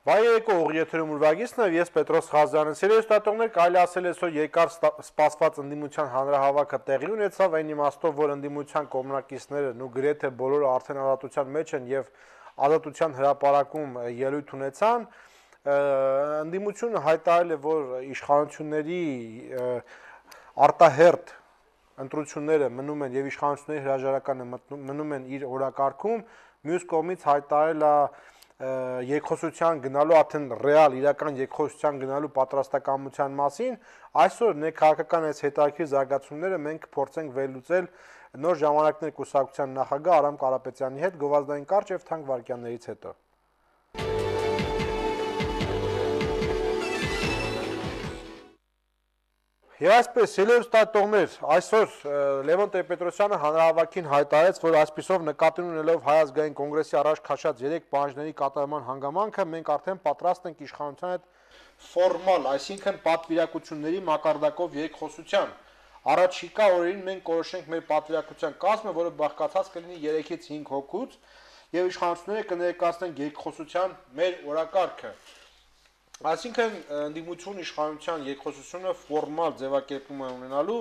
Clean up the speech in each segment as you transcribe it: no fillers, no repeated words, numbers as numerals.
Բայեկո ուղիեթերում ուրվագիցն է, ես Պետրոս Խազյանն սիրելի ստատողներ, կարելի ասել է, որ երկար սպասված ընդդիմության հանրահավաքը տեղի ունեցավ, այն իմաստով, որ ընդդիմության կողմնակիցները ու գրեթե բոլորը արդեն ազատության մեջ են եւ ազատության հրապարակում ելույթ ունեցան, ընդդիմությունը հայտարարել է, որ իշխանությունների արտահերթ ընտրությունները մնում են եւ իշխանությունների հրաժարականը մնում են իր օրակարգում, մյուս կողմից հայտարարել է երկխոսության գնալու արդեն ռեալ իրական երկխոսության գնալու պատրաստակամության մասին, այսօր ներքաղաքական այս հետաքրքիր զարգացումները մենք փորձենք վերլուծել նոր ժամանակներ կուսակցության նախագահ Արամ Կարապետյանի հետ գովազդային կարճ եւ թանկ վարքյաններից հետո։ Եվ այսպես, ելույթ ստատողներ, այսօր Լևոն Տեր-Պետրոսյանը հանրահավաքին հայտարարեց, որ այսպիսով նկատի ունելով Հայ ազգային կոնգրեսի առաջ քաշած 3 պահանջների կատարման հանգամանքը, մենք արդեն պատրաստ ենք իշխանության հետ ֆորմալ, այսինքն պատվիրակությունների մակարդակով երկխոսության։ Առաջիկա օրերին մենք կորոշենք մեր պատվիրակության կազմը, որը բաղկացած կլինի 3-ից 5 հոգուց, եւ իշխանությունները կներկայացնեն երկխոսության մեր օրակարգը։ Այսինքն ընդդիմություն իշխանության երկխոսությունը ֆորմալ ձևակերպում է ունենալու,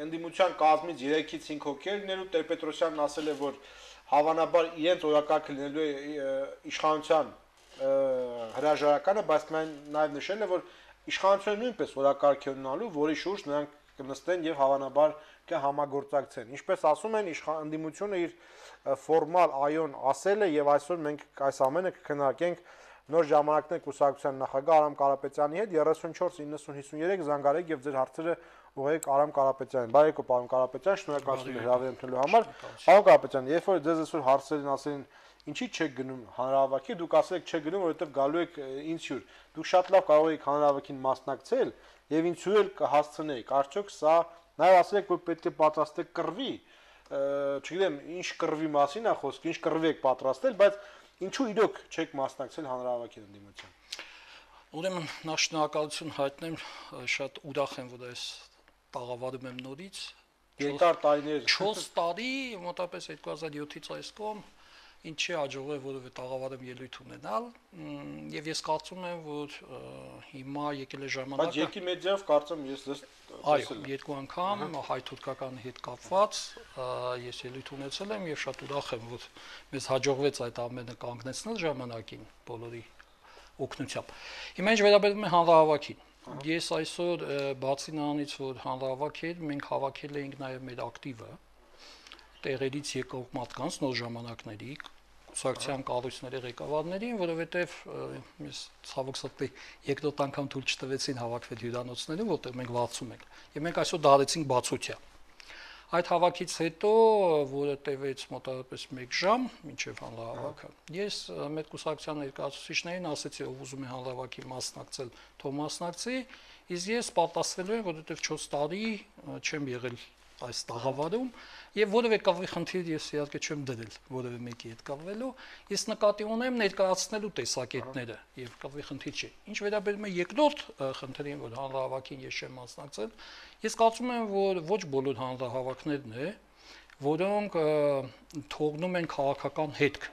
ընդդիմության կազմից 3-ից 5 հոգի լինելու, Տեր-Պետրոսյանն ասել է, որ հավանաբար իրենց օրակարգը լինելու է իշխանության հրաժարականը, բայց նաև նշել է, որ իշխանությունը նույնպես օրակարգ է ունենալու, որի շուրջ նրանք կնստեն եւ հավանաբար կհամագործակցեն։ Ինչպես ասում են, ընդդիմությունը իր ֆորմալ այոն ասել է եւ այսօր մենք այս ամենը կքննարկենք նոր ժամանակներ կուսակցության նախագահ Արամ Կարապետյանի հետ 34-90-53 զանգարեք եւ ձեր հարցերը ուղղեք Արամ Կարապետյանին։ Բարեկո պարոն Կարապետյան, շնորհակալություն հրավեր ընդունելու համար։ Պարոն Կարապետյան, երբ որ ձեզ այսօր հարցերին ասեն, ինչի չեք գնում հանրահավաքի, դուք ասեք չեք գնում, որովհետեւ գալու եք ինձ հյուր։ Դուք շատ լավ կարող եք հանրահավաքին մասնակցել եւ ինձ հյուր կհասցնեիք։ Արդյոք սա նաեւ ասել եք, որ պետք է պատրաստեք կռվի, չգիտեմ, ինչ կռվի մասին է խոսքը, ինչ կռվի եք պատրաստել, բայց ինչու իրոք չեք մասնակցել հանրահավաքի ընդդիմության։ Ուրեմն նախ շնորհակալություն հայտնեմ, շատ ուրախ եմ, որ այս տաղավարում եմ նորից։ Երկար տարիներ 4 տարի, մոտավորապես 2007-ից այս կողմ, ինչ չի հաջողվել որևէ տաղավարում ելույթ ունենալ, եւ ես կարծում եմ, որ հիմա եկել է ժամանակը։ Բայց եկի մեդիայով կարծում ես դες այո, երկու անգամ հայ-թուրքական հետ կապված ես ելույթ ունեցել եմ եւ շատ ուրախ եմ, որ մեզ հաջողվեց այդ ամենը կանգնեցնել ժամանակին բոլորի օգնությամբ։ Հիմա ինչ վերաբերում է հանրահավաքին, ես այսօր բացի նրանից, որ հանրահավաք էր, մենք հավաքել էինք նաեւ մեր ակտիվը տեղերից եկող մարդկանց նոր ժամանակների կուսակցության կառույցների ղեկավարներին, որովհետև ես ցավոք սրտի երկրորդ անգամ թույլ չտվեցին հավաքվել հյուրանոցներում, որտեղ մենք վարձում ենք։ Եվ մենք այսօր դարեցինք բացօթյա։ Այդ հավաքից հետո, որը տևեց մոտավորապես 1 ժամ, մինչև հանրահավաքը, ես մեր կուսակցության ներկայացուցիչներին ասեցի, ով ուզում է հանրահավաքի մասնակցել, թող մասնակցի, իսկ ես պատասխանելու եմ, որովհետև 4 տարի չեմ եղել այս տաղավարում եւ որևէ կավի խնդիր ես իհարկե չեմ դրել որևէ մեկի հետ կավելու, ես նկատի ունեմ ներկայացնելու տեսակետները եւ կավի խնդիր չի։ Ինչ վերաբերում է երկրորդ խնդրին, որ հանրահավաքին ես չեմ մասնակցել, ես կարծում եմ, որ ոչ բոլոր հանրահավաքներն է, որոնք թողնում են քաղաքական հետք։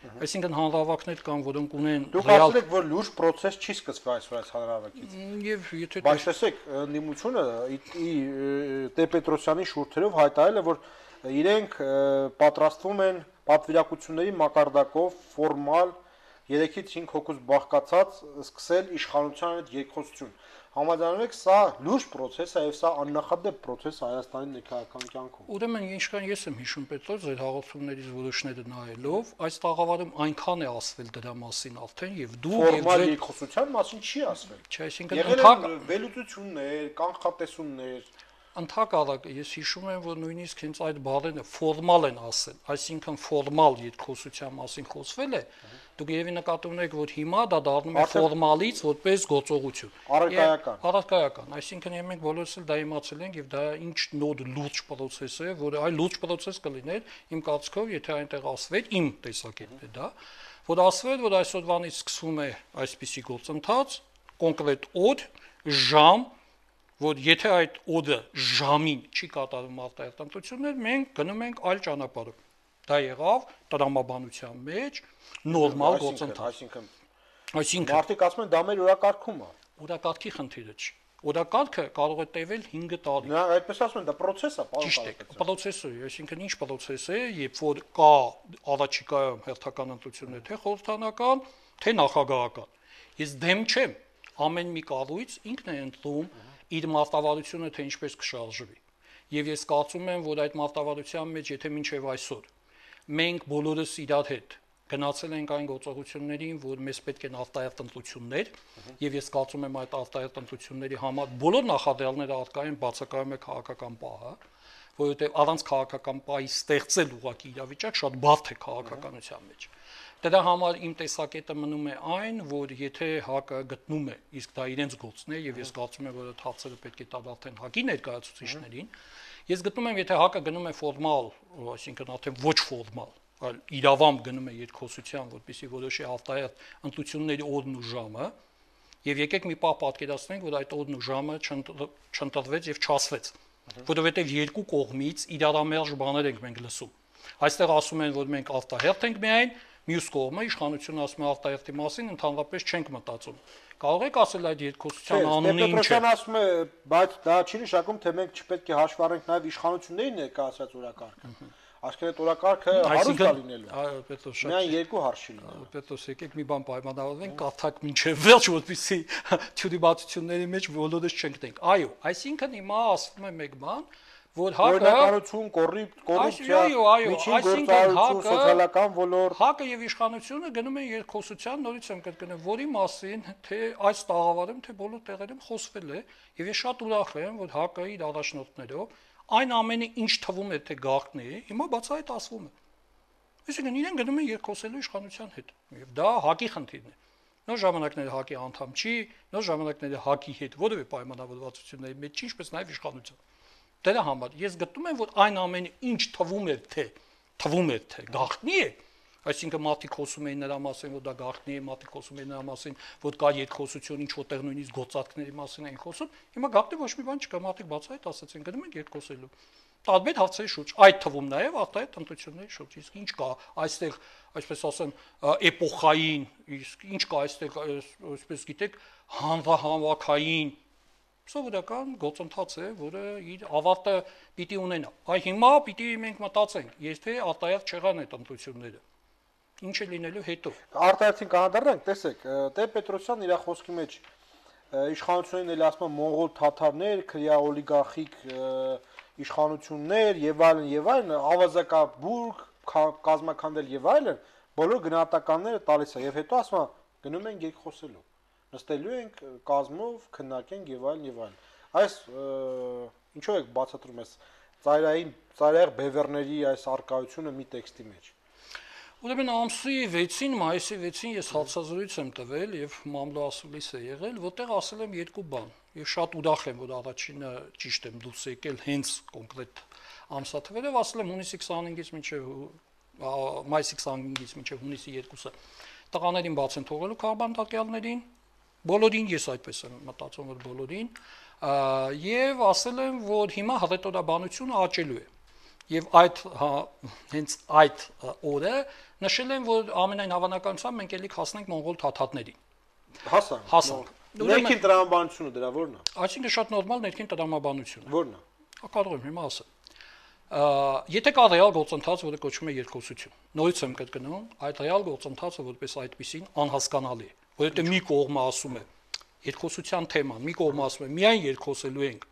Այսինքն հանրահավաքներ կան, որոնք ունեն Դուք ասել եք, որ լուրջ process չի սկսվել այսօր այս հանրահավաքից։ Եվ եթե Բայց տեսեք, ընդդիմությունը Տեր-Պետրոսյանի շուրթերով հայտարարել է, որ իրենք պատրաստվում են պատվիրակությունների մակարդակով ֆորմալ 3-ից 5 հոգուց բաղկացած սկսել իշխանության հետ երկխոսություն։ Համաձայնում եք, սա լուրջ process է եւ սա աննախադեպ process է Հայաստանի ներքաղաքական կյանքում։ Ուրեմն ինչքան ես եմ հիշում Պետրոս ձեր հաղորդումներից որոշները նայելով, այս տաղավարում այնքան է ասվել դրա մասին արդեն եւ դու եւ ֆորմալ երկխոսության մասին չի ասվել։ Չէ, այսինքն եղել են վերլուծություններ, կանխատեսումներ։ Ընդհակառակը ես հիշում եմ, որ նույնիսկ հենց այդ բառերը ֆորմալ են ասել, այսինքն ֆորմալ երկխոսության մասին խոսվել է, դուք երևի նկատի ունեք, որ հիմա դա դառնում է ֆորմալից որպես գործողություն։ Առարկայական, այսինքն մենք բոլորս էլ դա իմացել ենք եւ դա ինչ նոր լուրջ process է, որը այ լուրջ process կլիներ իմ կարծիքով, եթե այնտեղ ասվեր իմ տեսակետն է դա, որ ասվեր, որ այսօրվանից սկսվում է այսպիսի գործընթաց, կոնկրետ օր, ժամ, որ եթե այդ օրը ժամին չի կատարվում արտահայտություններ, մենք գնում ենք այլ ճանապարհով։ Դա եղավ տրամաբանության մեջ նորմալ գործընթաց։ Այսինքն Այսինքն Մարդիկ ասում են դա մեր օրակարգում է։ օրակարգի խնդիրը չի։ Օրակարգը կարող է տևել 5 տարի։ Նա այդպես ասում են դա process է, պարոն Ճիշտ է, Կարապետյան։ պրոցեսը, այսինքն ինչ պրոցես է, երբ որ կա առաջիկայում հերթական ընտրություններ, թե խորհրդանական, թե նախագահական։ Ես դեմ չեմ, ամեն մի կառույց ինքն է ընտրում իր մարտավարությունը, թե ինչպես կշարժվի։ Եվ ես կարծում եմ, որ այդ մարտավարության մեջ, եթե մինչև այսօր մենք բոլորս իրար հետ գնացել ենք այն գործողություններին, որ մեզ պետք են արտահերթ ընտրություններ, եւ ես կարծում եմ այդ արտահերթ ընտրությունների համար բոլոր նախադրյալները արկա են, բացակայում է քաղաքական պահը, որովհետեւ առանց քաղաքական պահի ստեղծել ուղղակի իրավիճակ շատ բարդ է քաղաքականության մեջ։ Դրա համար իմ տեսակետը մնում է այն, որ եթե ՀԱԿ-ը գտնում է, իսկ դա իրենց գործն է, եւ ես կարծում եմ, որ այդ հարցերը պետք է տալ արդեն ՀԱԿ-ի ներկայացուցիչներին, ես գտնում եմ, եթե ՀԱԿ-ը գնում է ֆորմալ, այսինքն արդեն ոչ ֆորմալ, այլ իրավամբ գնում է երկխոսության, որպեսզի որոշի արտահերթ ընտրությունների օրն ու ժամը, եւ եկեք մի պահ պատկերացնենք, որ այդ օրն ու ժամը չընտրվեց եւ չասվեց, որովհետեւ երկու կողմից իրարամերժ բաներ ենք մենք լսում։ Այստեղ ասում են, որ մենք արտահերթ ենք միայն, մյուս կողմը իշխանությունը ասում է արտահերթի մասին, ընդհանրապես չենք մտածում։ Կարող եք ասել այդ երկխոսության անունը ինչ է։ Պետրոսյանը ասում է, բայց դա չի նշանակում, թե մենք չպետք է հաշվի առնենք նաև իշխանությունների ներկայացրած օրակարգը։ Այսինքն այդ օրակարգը հարուստ է լինելու։ Այո, Պետրոս, միայն երկու հարց չի լինելու։ Պետրոս, եկեք մի բան պայմանավորվենք, կարդակ մինչև վերջ, որպեսզի թյուրիմացությունների մեջ բոլորս չընկնենք։ Այո, այսինքն հիմա ասվում է մեկ բան, որ օրինականություն, կոռուպցիա, միջին գործարարություն, սոցիալական ոլորտ, ՀԱԿ-ը եւ իշխանությունը գնում են երկխոսության, նորից եմ կրկնել, որի մասին թե այս տաղավարում, թե բոլոր տեղերում խոսվել է, եւ ես շատ ուրախ եմ, որ ՀԱԿ-ը իր առաջնորդներով այն ամենը, ինչ թվում է թե գաղտնի է, հիմա բացահայտ ասվում է։ Այսինքն իրեն գնում են երկխոսելու իշխանության հետ, եւ դա ՀԱԿ-ի խնդիրն է։ Նոր ժամանակները ՀԱԿ-ի անդամ չի, նոր ժամանակները ՀԱԿ-ի հետ որևէ պայմանավորվածությունների մեջ չի, ինչպես նաեւ իշխանության։ Դրա համար ես գտնում եմ, որ այն ամենը, ինչ թվում էր թե գաղտնի է, այսինքն մարդիկ խոսում էին նրա մասին, որ դա գաղտնի է, մարդիկ խոսում էին նրա մասին, որ կա երկխոսություն, ինչ որտեղ նույնիսկ գործարքների մասին են խոսում, հիմա գաղտնի ոչ մի բան չկա, մարդիկ բացահայտ ասացին, գնում են երկխոսելու։ Տարբեր հարցերի շուրջ, այդ թվում նաև արտահայտ ընտրությունների շուրջ, իսկ ինչ կա այստեղ, այսպես ասեմ, էպոխային, իսկ ինչ կա այստեղ, այսպես գիտեք, հանրահավաքային սովորական գործընթաց է, որը իր ավարտը պիտի ունենա։ Այ հիմա պիտի մենք մտածենք, եթե արտահերթ չեղան այդ ընտրությունները, ինչ է լինելու հետո։ Արտահերթին կանադառնանք, տեսեք, Պետրոսյանն իր խոսքի մեջ իշխանություններին էլ ասում է մոնղոլ թաթարներ, քրյա օլիգարխիկ իշխանություններ եւ այլն, ավազակաբուրգ, կազմակերպել եւ այլն, բոլոր գնահատականները տալիս է եւ հետո ասում է գնում են երկխոսելու։ Նստելու ենք կազմով, քննարկենք եւ այլն։ Այս ինչով է բացատրում ես ծայրահեղ բևեռների այս արկայությունը մի տեքստի մեջ։ Ուրեմն ամսի 6-ին, մայիսի 6-ին ես հարցազրույց եմ տվել եւ մամլո ասուլիս է եղել, որտեղ ասել եմ երկու բան։ Ես շատ ուրախ եմ, որ առաջինը ճիշտ եմ դուրս եկել հենց կոնկրետ ամսաթվերով, ասել եմ հունիսի 25-ից մինչեւ մայիսի 25-ից մինչեւ հունիսի 2-ը տղաներին բաց են թողելու քաղաքական բոլորին ես այդպես եմ մտածում, որ բոլորին, եւ ասել եմ, որ հիմա հռետորաբանությունը աճելու է։ Եվ հենց այդ օրը նշել եմ, որ ամենայն հավանականությամբ մենք ելիք հասնենք մոնղոլ թաթարներին։ Հասանք։ Ներքին տրամաբանությունը դրա ո՞րն է։ Այսինքն շատ նորմալ ներքին տրամաբանությունը։ Ո՞րն է։ Կարող եմ հիմա ասել։ Եթե կա ռեալ գործընթաց, որը կոչվում է երկխոսություն։ Նորից եմ կրկնում, այդ ռեալ գործընթացը որպես այդպեսին անհասկանալի է, որովհետեւ մի կողմը ասում է երկխոսության թեման, մի կողմը ասում է միայն երկխոսելու ենք,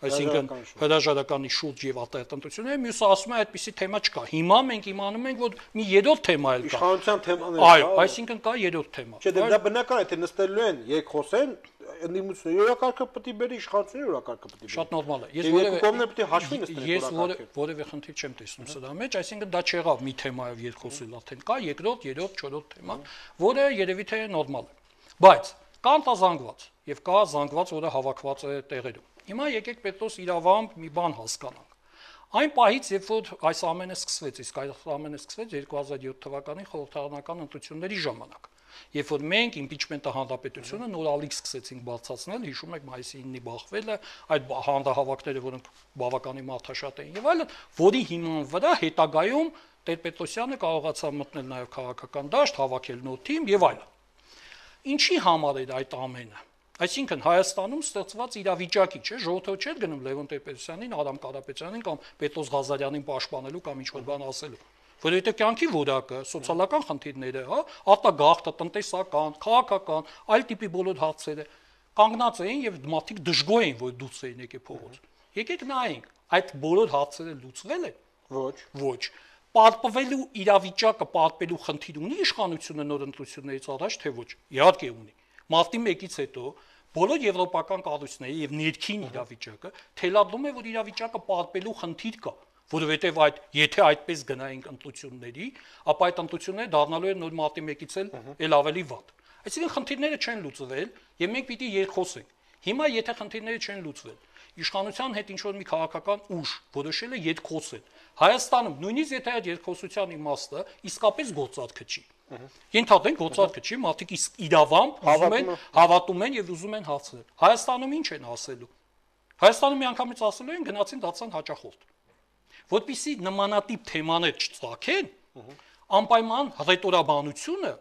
այսինքն հրաժարականի շուրջ եւ արտահերթ ընտրությունները, մյուսը ասում է այդպիսի թեմա չկա։ Հիմա մենք իմանում ենք, որ մի երրորդ թեմա էլ կա։ Իշխանության թեմաներ։ Այո, այսինքն կա երրորդ թեմա։ Չէ, դա բնական է, թե նստելու են, երկխոսեն, ընդդիմությունը օրակարգը պետք է բերի, իշխանությունը օրակարգը պետք է բերի։ Շատ նորմալ է։ Ես որևէ կողմներ պետք է հաշվի նստեն ես որևէ խնդիր չեմ տեսնում սրա մեջ, այսինքն դա չեղավ մի թեմայով երկխոսել, արդեն կա երկրորդ, երրորդ, չորրորդ թեմա, որը երևի թե նորմալ է։ Բայց կա արտազանգված եւ կա զանգված, որը հավաքված է տեղերում։ Հիմա եկեք Պետրոս իրավամբ մի բան հասկանանք։ Այն պահից, երբ որ այս ամենը սկսվեց, իսկ այս ամենը սկսվեց 2007 թվականի խորհրդարանական ընտրությունների ժամանակ, երբ որ մենք իմպիչմենտը հանրապետությունը նորալիք սկսեցինք բարձրացնել, հիշում եք մայիսի 9-ի բախվելը, այդ հանրահավաքները, որոնք բավականին մարդաշատ էին եւ այլն, որի հիման վրա հետագայում Տեր-Պետրոսյանը կարողացավ մտնել նաեւ քաղաքական դաշտ, հավաքել նոր թիմ եւ այլն։ Ինչի համար է այդ ամենը։ Այսինքն Հայաստանում ստեղծված իրավիճակի, չէ, ժողովուրդը չէր գնում Լևոն Տեր-Պետրոսյանին, Արամ Կարապետյանին կամ Պետրոս Ղազարյանին պաշտպանելու կամ ինչ-որ բան ասելու։ Որովհետեւ կյանքի որակը, սոցիալական խնդիրները, հա, արտագաղթը, տնտեսական, քաղաքական, այլ տիպի բոլոր հարցերը կանգնած էին եւ մարդիկ դժգոհ էին, որ դուրս էին եկել փողոց։ Եկեք նայենք, այդ բոլոր հարցերը լուծվել են։ Ոչ։ Ոչ։ Պարտվելու իրավիճակը պարտվելու խնդիր ունի իշխանությունը նոր ընտրություններից առաջ, թե ոչ։ Իհարկե ունի։ Մարտի 1-ից հետո բոլոր եվրոպական կառույցների եւ ներքին իրավիճակը թելադրում է, որ իրավիճակը պարտվելու խնդիր կա, որովհետեւ այդ եթե այդպես գնայինք ընտրությունների, ապա այդ ընտրությունները դառնալու են նոր մարտի 1-ից էլ ավելի վատ։ Այսինքն խնդիրները չեն լուծվել եւ մենք պիտի երկխոսենք։ Հիմա եթե խնդիրները չեն լուծվել, իշխանության հետ ինչ-որ մի քաղաքական ուժ որոշել է երկխոսել։ Հայաստանում նույնիսկ եթե այդ երկխոսության իմաստը իսկապես գործածքը չի։ Ենթադրենք գործածքը չի, մարդիկ իրավամբ հավատում են եւ ուզում են հարցնել։ Հայաստանում ինչ են ասելու։ Հայաստանում միանգամից ասելու են գնացին դարձան հաճախորդ։ Որպեսզի նմանատիպ թեմաներ չծագեն, անպայման հռետորաբանությունը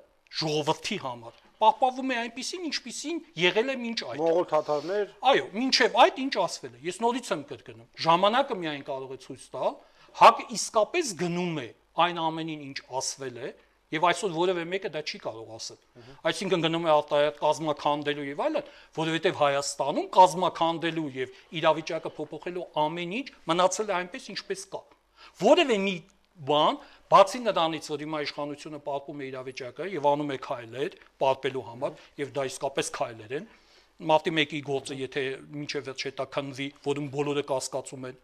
ժողովրդի համար պահպանվում է այնպիսին, ինչպիսին եղել է մինչ այդ։ Մողոլ թաթարներ։ Այո, մինչև այդ ինչ ասվել է։ Ես նորից եմ կրկնում։ Ժամանակը միայն կարող է ցույց տալ, ՀԱԿ-ը իսկապես գնում է այն ամենին, ինչ ասվել է, եւ այսօր որևէ մեկը դա չի կարող ասել։ Այսինքն գնում է արտահայտ կազմաքանդելու եւ այլն, որովհետեւ Հայաստանում կազմաքանդելու եւ իրավիճակը փոփոխելու ամեն ինչ մնացել է այնպես, ինչպես կա։ Որևէ մի բան, բացի նրանից, որ հիմա իշխանությունը պատմում է իրավիճակը եւ անում է քայլեր պատպելու համար, եւ դա իսկապես քայլեր են, մարտի 1-ի գործը, եթե մինչև վերջ հետաքննվի, որում բոլորը կասկածում են,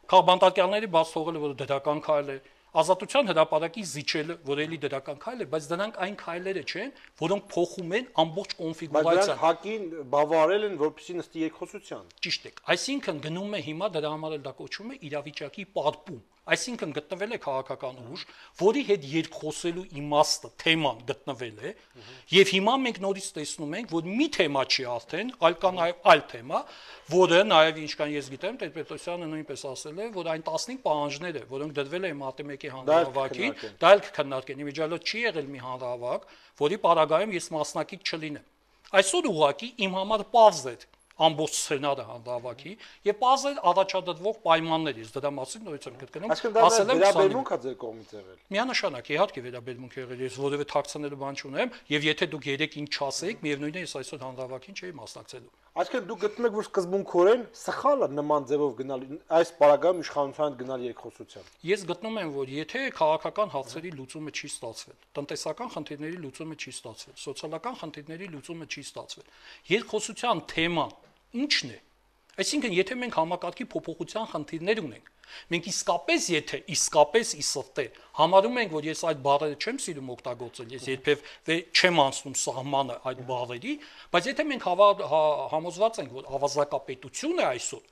Քաղբանտակյանների բաց թողելը, որ դրական քայլ է, Ազատության հրապարակի զիջելը, որ էլի դրական քայլ է, բայց դրանք այն քայլերը չեն, որոնք փոխում են ամբողջ կոնֆիգուրացիան։ Բայց ՀԱԿ-ին բավարարել են, որպեսզի նստի երկխոսության։ Ճիշտ է։ Այսինքն գնում է հիմա դրա համար էլ դա կոչվում է իրավիճակի պատպում։ Այսինքն գտնվել է քաղաքական ուժ, որի հետ երկխոսելու իմաստը, թեման գտնվել է, եւ հիմա մենք նորից տեսնում ենք, որ մի թեմա չի արդեն, այլ կա նաեւ այլ թեմա, որը նաեւ ինչքան ես գիտեմ, Տեր-Պետրոսյանը նույնպես ասել է, որ այն 15 պահանջները, որոնք դրվել են մարտի 1-ի հանրահավաքին, դա էլ կքննարկեն։ Իմիջիալոց չի եղել մի հանրահավաք, որի պարագայում ես մասնակից չլինեմ։ Այսօր ուղղակի իմ համար պարզ է ամբողջ սցենարը հանրահավաքի եւ բազել առաջադրվող պայմաններ, ես դրա մասին նույնիսկ եմ կրկնում, ասել եմ վերաբերմունքա ձեր կողմից եղել։ Միանշանակ, իհարկե վերաբերմունք եղել, ես որևէ թաքցնելու բան չունեմ եւ եթե դուք երեք ինչ չասեիք, միևնույնն է ես այսօր հանրահավաքին չէի մասնակցելու։ Այսինքն դուք գտնում եք, որ սկզբունքորեն սխալ է նման ձևով գնալ այս պարագայում իշխանության գնալ երկխոսության։ Ես գտնում եմ, որ եթե քաղաքական հարցերի լուծումը չի ստացվել, տնտեսական խնդիրների լուծումը չի ստացվել, սոցիալական խնդիրների լուծումը չի ստացվել, երկխոսության թեման ինչն է։ Այսինքն, եթե մենք համակարգի փոփոխության խնդիրներ ունենք, մենք եթե իսկապես իսրտե համարում ենք, որ ես այդ բառերը չեմ սիրում օգտագործել, ես երբևէ չեմ անցնում սահմանը այդ բառերի, բայց եթե մենք համոզված ենք, որ ավազակապետություն է այսօր,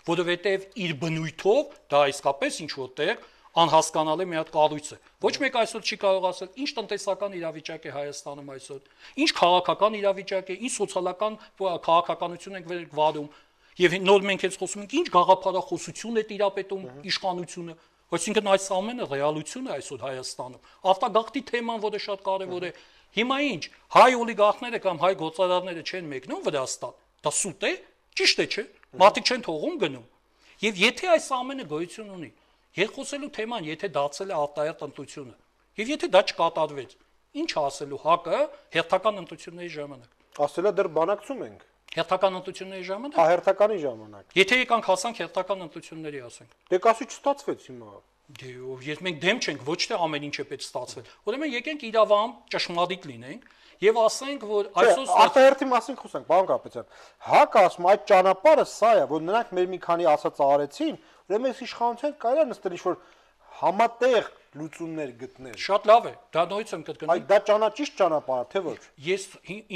որովհետև իր բնույթով դա իսկապես ինչ որտեղ անհասկանալի մի հատ կառույց է։ Ոչ մեկ այսօր չի կարող ասել, ինչ տնտեսական իրավիճակ է Հայաստանում այսօր, ինչ քաղաքական իրավիճակ է, ինչ սոցիալական քաղաքականություն ենք վարում, եւ նոր մենք հենց խոսում ենք, ինչ գաղափարախոսություն է տիրապետում իշխանությունը, այսինքն այս ամենը ռեալություն է այսօր Հայաստանում։ Արտագաղթի թեման, որը շատ կարեւոր է։ Հիմա ինչ, հայ օլիգարխները կամ հայ գործարարները չեն մեկնում Վրաստան, դա սուտ է, ճիշտ է, չէ՞։ Մարդիկ չեն թողում գնում։ Եվ եթե այս ամենը գոյություն ունի, երկխոսելու թեման, եթե դարձել է արտահերթ ընտրությունը, եւ եթե դա չկատարվեց, ինչ ասելու ՀԱԿ-ը հերթական ընտրությունների ժամանակ։ Ասելա դեռ բանակցում ենք։ Հերթական ընտրությունների ժամանակ։ Հերթականի ժամանակ։ Եթե եկանք հասանք հերթական ընտրությունների, ասենք։ Դե կասի չստացվեց հիմա։ Դե ես մենք դեմ չենք, ոչ թե ամեն ինչ է պետք ստացվել։ Ուրեմն եկենք իրավամբ ճշմարիտ լինենք եւ ասենք, որ այսօր արտահերթի մասին խոսենք, պարոն Կարապետյան։ ՀԱԿ-ը ասում այդ ճանապարհը սա է, որ նրանք մեր մի քանի ասած արեցին, ուրեմն այս իշխանության կարելի է նստել ինչ-որ համատեղ լուծումներ գտնել։ Շատ լավ է, դա նույնից եմ կրկնում։ Այդ դա ճիշտ ճանապարհ է, թե ոչ։ Ես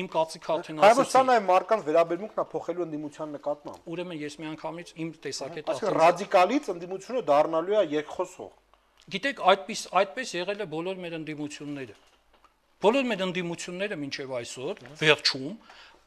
իմ կարծիքը արդեն ասացի։ Բայց սա նաև մարդկանց վերաբերմունքն է փոխելու ընդդիմության նկատմամբ։ Ուրեմն ես միանգամից իմ տեսակետը ասեմ, ռադիկալից ընդդիմությունը դառնալու է երկխոսող։ Գիտեք, այդպես եղել է բոլոր մեր ընդդիմությունները։ Բոլոր մեր ընդդիմությունները մինչև այսօր վերջում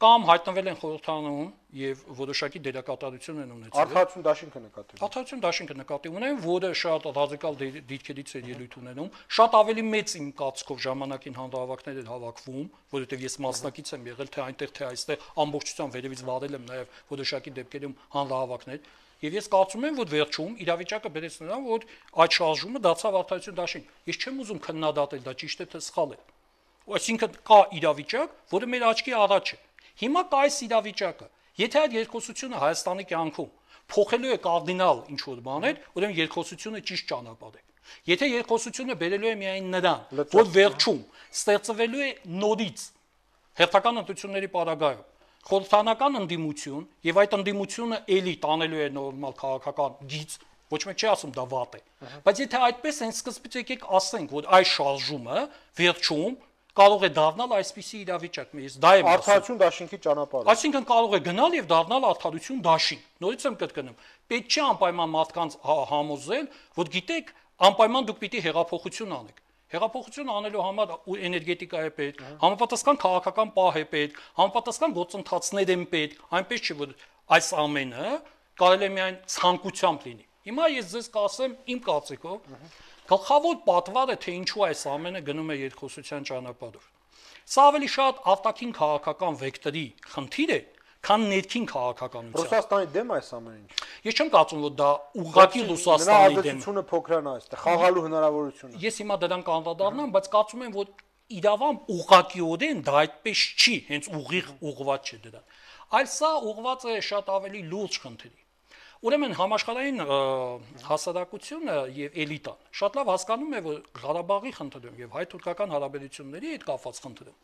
կամ հայտնվել են խորհրդարանում եւ որոշակի դերակատարություն են ունեցել։ Արդարություն դաշինքը նկատի։ Արդարություն դաշինքը նկատի ունեն, որը շատ ռադիկալ դիրքերից է ելույթ ունենում, շատ ավելի մեծ իմ կարծիքով ժամանակին հանրահավաքներ էր հավաքվում, որովհետեւ ես մասնակից եմ եղել թե այնտեղ թե այստեղ ամբողջությամբ վերևից վարել եմ նաեւ որոշակի դեպքերում հանրահավաքներ, եւ ես կարծում եմ, որ վերջում իրավիճակը բերեց նրան, որ այդ շարժումը դարձավ արդարություն դաշին։ Ես չեմ ուզում քննադատել դա ճիշտ է թե սխալ է։ Այսինքն կա իրավիճակ, որը մեր աչքի առաջ է։ Հիմա կա այս իրավիճակը։ Եթե այդ երկխոսությունը Հայաստանի կյանքում փոխելու է կարդինալ ինչ-որ բաներ, ուրեմն երկխոսությունը ճիշտ ճանապարհ է։ Եթե երկխոսությունը բերելու է միայն նրան, որ վերջում ստեղծվելու է նորից հերթական ընտրությունների պարագայում խորհրդանական ընդդիմություն եւ այդ ընդդիմությունը էլի տանելու է նորմալ քաղաքական գիծ, ոչ մեկ չի ասում դա վատ է։ Բայց եթե այդպես են սկզբից եկեք ասենք, որ այս շարժումը վերջում կարող է դառնալ այսպիսի իրավիճակ, ես դա եմ ասում։ Արդարություն դաշինքի ճանապարհը։ Այսինքն կարող է գնալ եւ դառնալ արդարություն դաշին։ Նորից եմ կրկնում, պետք չի անպայման մարդկանց համոզել, որ գիտեք, անպայման դուք պիտի հեղափոխություն անեք։ Հեղափոխություն անելու համար էներգետիկա է պետք, համապատասխան քաղաքական պահ է պետք, համապատասխան գործընթացներ են պետք, այնպես չէ որ այս ամենը կարելի է միայն ցանկությամբ լինի։ Հիմա ես ձեզ կասեմ իմ կարծիքով, գլխավոր պատվարը թե ինչու այս ամենը գնում է երկխոսության ճանապարհով։ Սա ավելի շատ արտաքին քաղաքական վեկտորի խնդիր է, քան ներքին քաղաքականության։ Ռուսաստանի դեմ այս ամեն ինչ։ Ես չեմ կարծում, որ դա ուղղակի Ռուսաստանի դեմ է։ Նրա փոքրանա այստեղ խաղալու հնարավորությունը։ Ես հիմա դրան կանդրադառնամ, բայց կարծում եմ, որ իրավամբ ուղղակիորեն դա այդպես չի, հենց ուղիղ ուղղված չէ դրան։ Այլ սա ուղղված է շատ ավելի լուրջ խնդրի։ Ուրեմն համաշխարհային հասարակությունը եւ էլիտան շատ լավ հասկանում է, որ Ղարաբաղի խնդրում եւ հայ-թուրքական հարաբերությունների հետ կապված խնդրում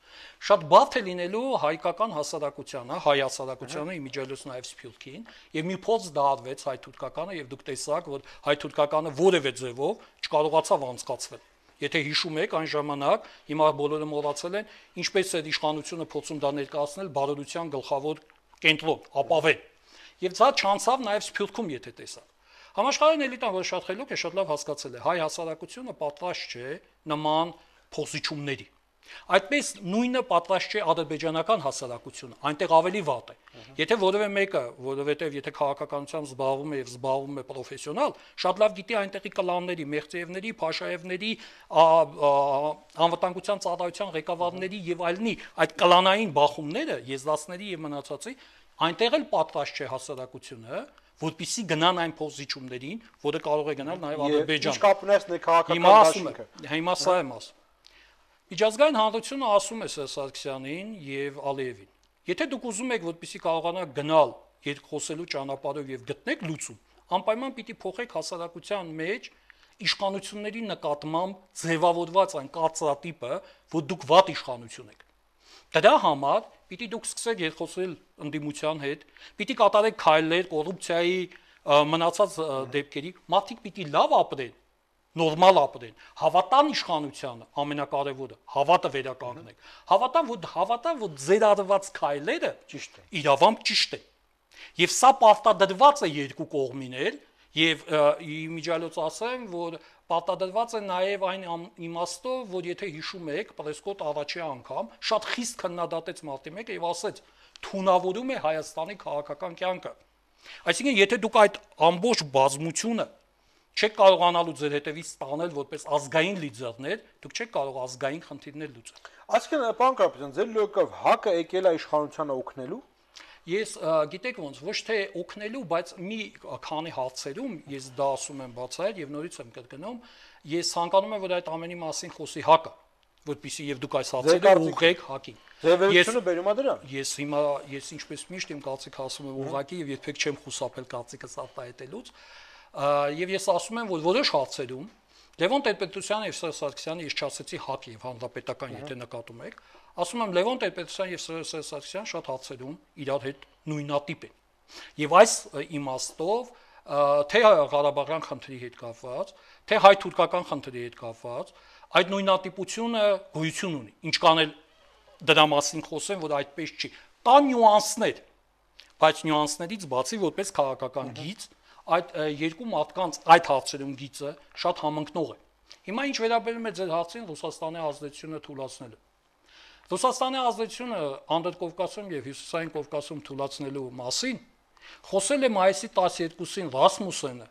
շատ բարդ է լինելու հայկական հասարակությանը, հայ հասարակությանը իմիջիալոց նաեւ Սփյուռքին եւ մի փոց դարվեց հայ-թուրքականը եւ դուք տեսաք, որ հայ-թուրքականը որևէ ձևով չկարողացավ անցկացվել։ Եթե հիշում եք այն ժամանակ, հիմա բոլորը մոռացել են, ինչպես էր իշխանությունը փորձում դա ներկայացնել բարօրության գլխավոր կենտրոն, ապավեն։ Եվ դա չանցավ նաև Սփյուռքում, եթե տեսակ։ Համաշխարհային էլիտան, որ շատ խելոք է, շատ լավ հասկացել է, հայ հասարակությունը պատրաստ չէ նման փոխզիջումների։ Այդպես նույնը պատրաստ չէ ադրբեջանական հասարակությունը, այնտեղ ավելի վատ է։ Եթե որևէ մեկը, որովհետև եթե քաղաքականությամբ զբաղվում է եւ զբաղվում է պրոֆեսիոնալ, շատ լավ գիտի այնտեղի կլանների, Մեղձեևների, Փաշաևների, անվտանգության ծառայության ղեկավարների եւ այլնի այդ կլանային բախումները, եզրածների եւ մնացածի այնտեղ էլ պատրաստ չէ հասարակությունը, որպեսզի գնան այն փոխզիջումներին, որը կարող է գնալ նաև Ադրբեջան։ Ինչ կապ ունես քաղաքական դաշինքը։ Հիմա սա եմ ասում։ Միջազգային հանրությունը ասում է Սարգսյանին եւ Ալիևին. Եթե դուք ուզում եք, որպեսզի կարողանաք գնալ երկխոսելու ճանապարհով եւ գտնեք լուծում, անպայման պիտի փոխեք հասարակության մեջ իշխանությունների նկատմամբ ձևավորված այն կարծրատիպը, որ դուք վատ իշխանություն եք։ Դրա համար պիտի դուք սկսեք երկխոսել ընդդիմության հետ, պիտի կատարեք քայլեր կոռուպցիայի մնացած դեպքերի, մարդիկ պիտի լավ ապրեն, նորմալ ապրեն, հավատան իշխանությանը, ամենակարևորը, հավատը վերականգնեք, հավատան, որ ձեր արված քայլերը ճիշտ են, իրավամբ ճիշտ են։ Եվ սա պարտադրված է երկու կողմին էլ, եւ իմիջիալոց ասեմ, որ պարտադրված է նաև այն իմաստով, որ եթե հիշում եք, Պրեսկոտ առաջի անգամ շատ խիստ քննադատեց մարտի 1-ը եւ ասեց, թունավորում է Հայաստանի քաղաքական կյանքը։ Այսինքն, եթե դուք այդ ամբողջ բազմությունը չեք կարողանալու ձեր հետևից ստանել որպես ազգային լիդերներ, դուք չեք կարող ազգային խնդիրներ լուծել։ Այսինքն, պարոն Կարապետյան, ձեր լոյկով ՀԱԿ-ը եկել է իշխանությանը օգնելու։ Ես գիտեք ոնց, ոչ թե օգնելու, բայց մի քանի հարցերում ես դա ասում եմ բացահայտ եւ նորից եմ կրկնում, ես ցանկանում եմ, որ այդ ամենի մասին խոսի ՀԱԿ-ը, որպեսզի եւ դուք այս հարցերը ուղղեք ՀԱԿ-ին։ Ձևերությունը բերում է դրան։ Ես հիմա ինչպես միշտ իմ կարծիքը ասում եմ ուղղակի եւ երբեք չեմ խուսափել կարծիքս արտահայտելուց, եւ ես ասում եմ, որ որոշ հարցերում Լևոն Տեր-Պետրոսյանը եւ Սերժ Սարգսյանը ես չասեցի ՀԱԿ եւ հանրապետական, եթե նկատում եք, ասում եմ Լևոն Տեր-Պետրոսյանը եւ Սերժ Սարգսյանը շատ հարցերում իրար հետ նույնատիպ են։ Եվ այս իմաստով թե Ղարաբաղյան խնդրի հետ կապված, թե հայ-թուրքական խնդրի հետ կապված, այդ նույնատիպությունը գոյություն ունի։ Ինչքան էլ դրա մասին խոսեմ, որ այդպես չի։ Կա նյուանսներ, բայց նյուանսներից բացի որպես քաղաքական գիծ այդ երկու մարդկանց այդ հարցերում գիծը շատ համընկնող է։ Հիմա ինչ վերաբերում է ձեր հարցին Ռուսաստանի ազդեցությունը թույլատնելու։ Ռուսաստանի ազդեցությունը Անդետ Կովկասում եւ Հյուսիսային Կովկասում թույլատնելու մասին խոսել է մայիսի 12-ին Ռասմուսենը,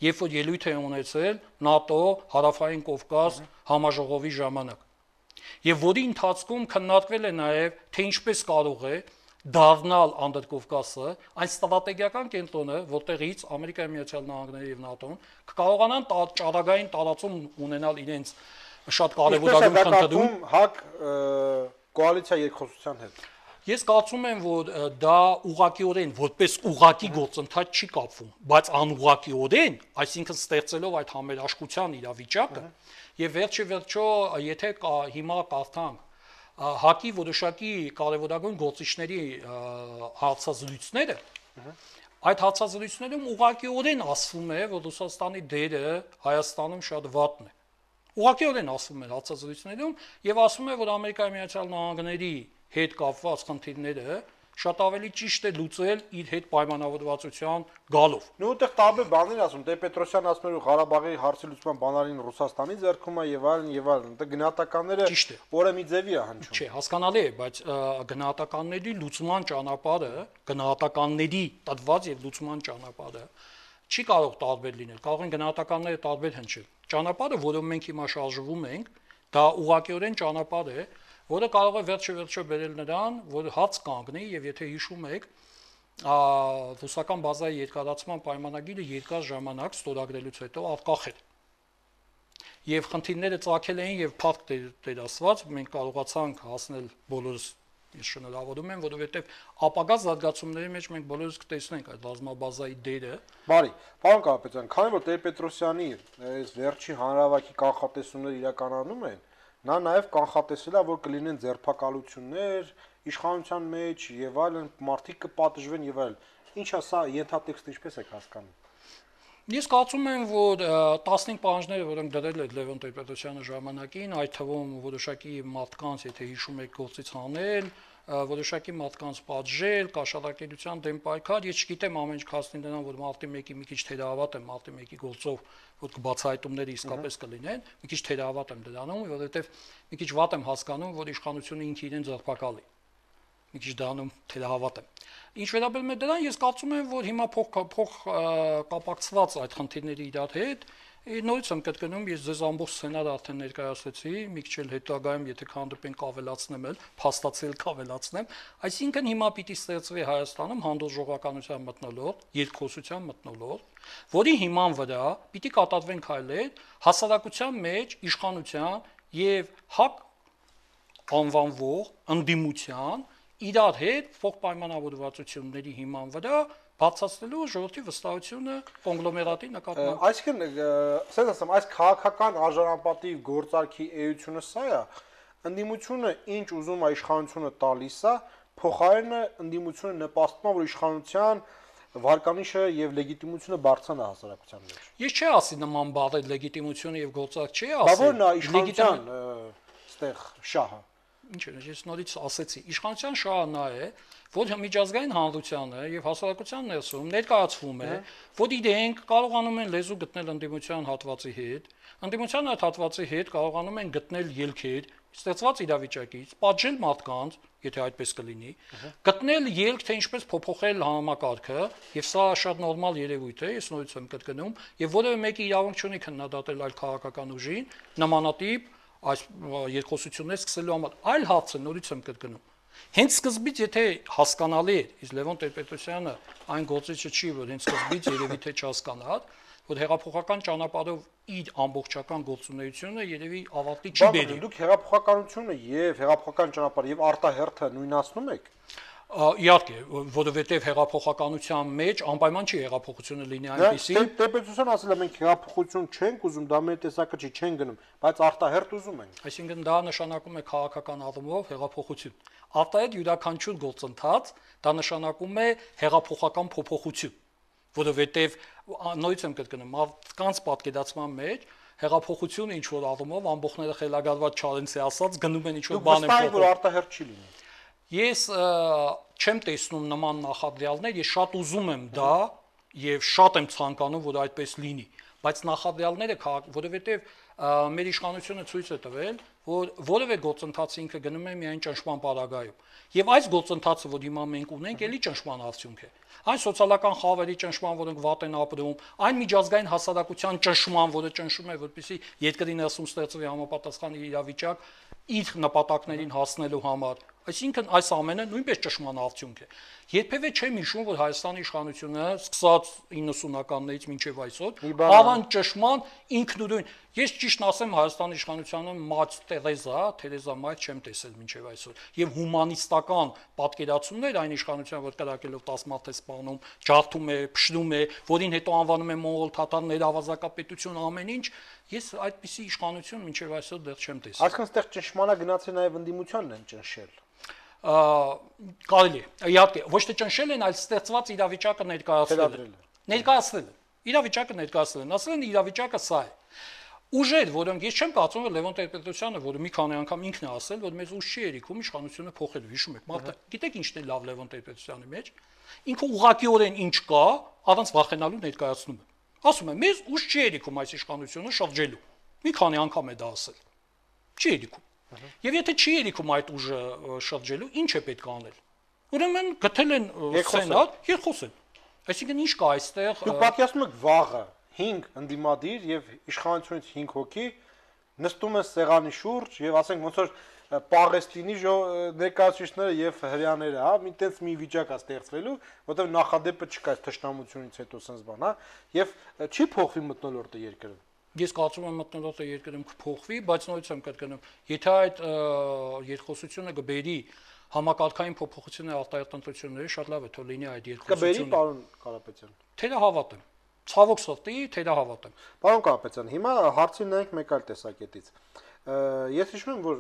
երբ որ ելույթ է ունեցել ՆԱՏՕ Հարավային Կովկաս համաժողովի ժամանակ։ Եվ որի ընթացքում քննարկվել է նաեւ թե ինչպես կարող է դառնալ Անդետ Կովկասը այն ստրատեգիական կենտրոնը, որտեղից Ամերիկայի Միացյալ Նահանգները եւ ՆԱՏՕ-ն կկարողանան ճառագային տարածում ունենալ իրենց շատ կարևորագույն խնդրում ՀԱԿ կոալիցիա երկխոսության հետ։ Ես կարծում եմ, որ դա ուղղակիորեն որպես ուղղակի գործընթաց չի կապվում, բայց անուղղակիորեն, այսինքն ստեղծելով այդ համերաշխության իրավիճակը, եւ վերջո, եթե հիմա կարդանք ՀԱԿ-ի որոշակի կարևորագույն գործիչների հարցազրույցները, այդ հարցազրույցներում ուղղակիորեն ասվում է, որ Ռուսաստանի դերը Հայաստանում շատ վատն է։ Ուղղակիորեն ասվում է հարցազրույցներում եւ ասվում է, որ Ամերիկայի Միացյալ Նահանգների հետ կապված խնդիրները շատ ավելի ճիշտ է լուծել իր հետ պայմանավորվածության գալով։ Նույն այդտեղ տարբեր բաներ ասում, Տեր-Պետրոսյանը ասում էր Ղարաբաղի հարցի լուծման բանալին Ռուսաստանի ձեռքում է եւ այլն եւ այլն։ Դա գնահատականները որը մի ձևի է հնչում։ Չէ, հասկանալի է, բայց գնահատականների լուծման ճանապարհը, գնահատականների տված եւ լուծման ճանապարհը չի կարող տարբեր լինել։ Կարող են գնահատականները տարբեր հնչել։ Ճանապարհը, որով մենք հիմա շարժվում ենք, դա ուղղակիորեն ճանապարհ է, որը կարող է վերջը բերել նրան, որ հաց կանգնի եւ եթե հիշում եք, ռուսական բազայի երկարացման պայմանագիրը երկար ժամանակ ստորագրելուց հետո արկախ էր։ Եվ խնդիրները ծագել էին եւ փառք դերասված մենք կարողացանք հասնել բոլորս ես շնորհավորում եմ, որովհետեւ ապագա զարգացումների մեջ մենք բոլորս կտեսնենք այդ ռազմաբազայի դերը։ Բարի, պարոն Կարապետյան, քանի որ Տեր-Պետրոսյանի այս վերջի հանրահավաքի կանխատեսումները իրականանում են, նա նաև կանխատեսել է, որ կլինեն ձերբակալություններ իշխանության մեջ եւ այլն, մարդիկ կպատժվեն եւ այլն։ Ինչ է սա ենթատեքստը ինչպես եք հասկանում։ Ես կարծում եմ, որ 15 պահանջները, որոնք դրել է Լևոն Տեր-Պետրոսյանը ժամանակին, այդ թվում որոշակի մարդկանց, եթե հիշում եք, գործից հանել, որոշակի մարդկանց պատժել, կաշառակերության դեմ պայքար, ես չգիտեմ ամեն ինչ հասնի նրան, որ մարտի 1-ի մի քիչ թերահավատ եմ մարտի 1-ի գործով, որ կբացահայտումները իսկապես կլինեն, մի քիչ թերահավատ եմ դրանում, որովհետև մի քիչ վատ եմ հասկանում, որ իշխանությունը ինքը իրեն ձերբակալի։ Մի քիչ դառնում թերահավատ եմ։ Ինչ վերաբերում է դրան, ես կարծում եմ, որ հիմա փող կապակցված այդ խնդիրների իրար հետ, նորից եմ կրկնում, ես ձեզ ամբողջ սցենարը արդեն ներկայացրեցի, մի քիչ էլ հետագայում, եթե քանդվենք ավելացնեմ էլ, փաստացել կավելացնեմ, այսինքն հիմա պիտի ստեղծվի Հայաստանում հանդուրժողականության մթնոլորտ, երկխոսության մթնոլորտ, որի հիման վրա պիտի կատարվեն քայլեր հասարակության մեջ իշխանության եւ ՀԱԿ անվանվող ընդդիմության իրար հետ փոխպայմանավորվածությունների հիման վրա բացացնելու ժողովրդի վստահությունը կոնգլոմերատի նկատմամբ։ Այսինքն, ասած ասեմ, այս քաղաքական արժանապատիվ գործարքի էությունը սա է, ընդդիմությունը ինչ ուզում է իշխանությունը տալիս է, փոխարենը ընդդիմությունը նպաստում է, որ իշխանության վարկանիշը եւ լեգիտիմությունը բարձրանա հասարակության մեջ։ Ես չի ասի նման բառը լեգիտիմությունը եւ գործարք չի ասի։ Բա որն է իշխանության այստեղ շահը։ Ինչ է, ես նորից ասեցի, իշխանության շահը նա է, որ միջազգային հանրությանը եւ հասարակության ներսում ներկայացվում է, որ իրենք կարողանում են լեզու գտնել ընդդիմության հատվածի հետ, ընդդիմության այդ հատվածի հետ կարողանում են գտնել ելքեր ստեղծված իրավիճակից, պատժել մարդկանց, եթե այդպես կլինի, գտնել ելք, թե ինչպես փոփոխել համակարգը, եւ սա շատ նորմալ երևույթ է, ես նորից եմ կրկնում, եւ որևէ մեկի իրավունք չունի քննադատել այլ քաղաքական ուժին, նմանատիպ այս երկխոսություններ սկսելու համար, այլ հարցը նորից եմ կրկնում։ Հենց սկզբից եթե հասկանալի է, իսկ Լևոն Տեր-Պետրոսյանը այն գործիչը չի, որ հենց սկզբից երևի թե չհասկանար, որ հեղափոխական ճանապարհով իր ամբողջական գործունեությունը երևի ավարտի չի բերի։ Դուք հեղափոխականությունը եւ հեղափոխական ճանապարհը եւ արտահերթը նույնացնում եք։ Իհարկե, որովհետև հեղափոխականության մեջ անպայման չի հեղափոխությունը լինի այնպեսի։ Տեր-Պետրոսյանը ասել է մենք հեղափոխություն չենք ուզում, դա մեր տեսակը չի, չեն գնում, բայց արտահերթ ուզում ենք։ Այսինքն դա նշանակում է քաղաքական առումով հեղափոխություն։ Արտահերթ յուրաքանչյուր գործընթաց դա նշանակում է հեղափոխական փոփոխություն, որովհետև նույնիսկ եմ կրկնում, մարդկանց պատկերացման մեջ հեղափոխությունը ինչ որ առումով ամբողջները խելագարված Չարենցի ասած գնում են ինչ որ բան են փոխում։ Որ արտահերթ չի լինի։ Ես չեմ տեսնում նման նախադրյալներ, ես շատ ուզում եմ դա եւ շատ եմ ցանկանում, որ այդպես լինի, բայց նախադրյալները որովհետեւ մեր իշխանությունը ցույց է տվել, որ որևէ գործընթացը ինքը գնում է միայն ճնշման պարագայում։ Եվ այս գործընթացը, որ հիմա մենք ունենք, էլի ճնշման արդյունք է։ Այն սոցիալական խավերի ճնշման, որոնք վատ են ապրում, այն միջազգային հասարակության ճնշման, որը ճնշում է, որպեսզի երկրի ներսում ստեղծվի համապատասխան իրավիճակ իր նպատակներին հասնելու համար։ Այսինքն այս ամենը նույնպես ճշմարտ արդյունք է։ Երբևէ չեմ հիշում, որ Հայաստանի իշխանությունը սկսած 90-ականներից մինչև այսօր առանց ճշմարտ ինքնուրույն, ես ճիշտն ասեմ, Հայաստանի իշխանությանը մաց Թերեզա մայր չեմ տեսել մինչև այսօր։ Եվ հումանիստական պատկերացումներ այն իշխանության, որ կրակելով 10 մարդ է սպանում, ջարդում է, փշրում է, որին հետո անվանում է մոնղոլ թաթարներ, ավազակապետություն, ամեն ինչ, ես այդպիսի իշխանություն մինչև այսօր դեռ չեմ տեսել։ Այսինքն այդտեղ ճնշմանը գնացել նաև ընդդիմությանն են ճնշել։ Կարելի է, իհարկե, ոչ թե ճնշել են, այլ ստեղծված իրավիճակը ներկայացնել են։ Ներկայացնել են։ Իրավիճակը ներկայացնել են, ասել են իրավիճակը սա է։ Ուժեր, որոնք ես չեմ կարծում, որ Լևոն Տեր-Պետրոսյանը, որը մի քանի անգամ ինքն է ասել, որ մեզ ուժ չի երիքում իշխանությունը փոխելու, հիշում եք, մարդը, գիտեք ինչն է լավ Լևոն Տեր-Պետրոսյանի մեջ, ինքը ուղղակիորեն ինչ կա, առանց վախենալու ներկայացնում է։ Ասում է, մեզ ուժ չի երիքում այս իշխանությունը շրջելու։ Մի քանի անգամ է դա ասել։ Չի երիքում։ Եվ եթե չի երիքում այդ ուժը շրջելու, ինչ է պետք անել։ Ուրեմն գտել են սենատ, երկխոսեն։ Այսինքն ինչ կա այստեղ։ Դուք պատկերացնում եք վաղը 5 ընդդիմադիր եւ իշխանությունից 5 հոգի նստում են սեղանի շուրջ եւ ասենք ոնց որ Պաղեստինի ներկայացուցիչները եւ հрьяաները, հա, մի տես մի վիճակ է ստեղծվելու, որտեղ նախադեպը չկա այս թշնամությունից հետո sense բան, հա, եւ չի փոխվի մթնոլորտը երկրում։ Ես կարծում եմ մտնոլորտը երկրում կփոխվի, բայց նույնիսկ եմ կրկնում, եթե այդ երկխոսությունը կբերի համակարգային փոփոխությունների արտահայտ ընտրությունների, շատ լավ է, թող լինի այդ երկխոսությունը։ Կբերի, պարոն Կարապետյան։ Թերահավատ եմ։ Ցավոք սրտի թերահավատ եմ։ Պարոն Կարապետյան, հիմա հարցին նայենք մեկ այլ տեսակետից։ Ես հիշում եմ, որ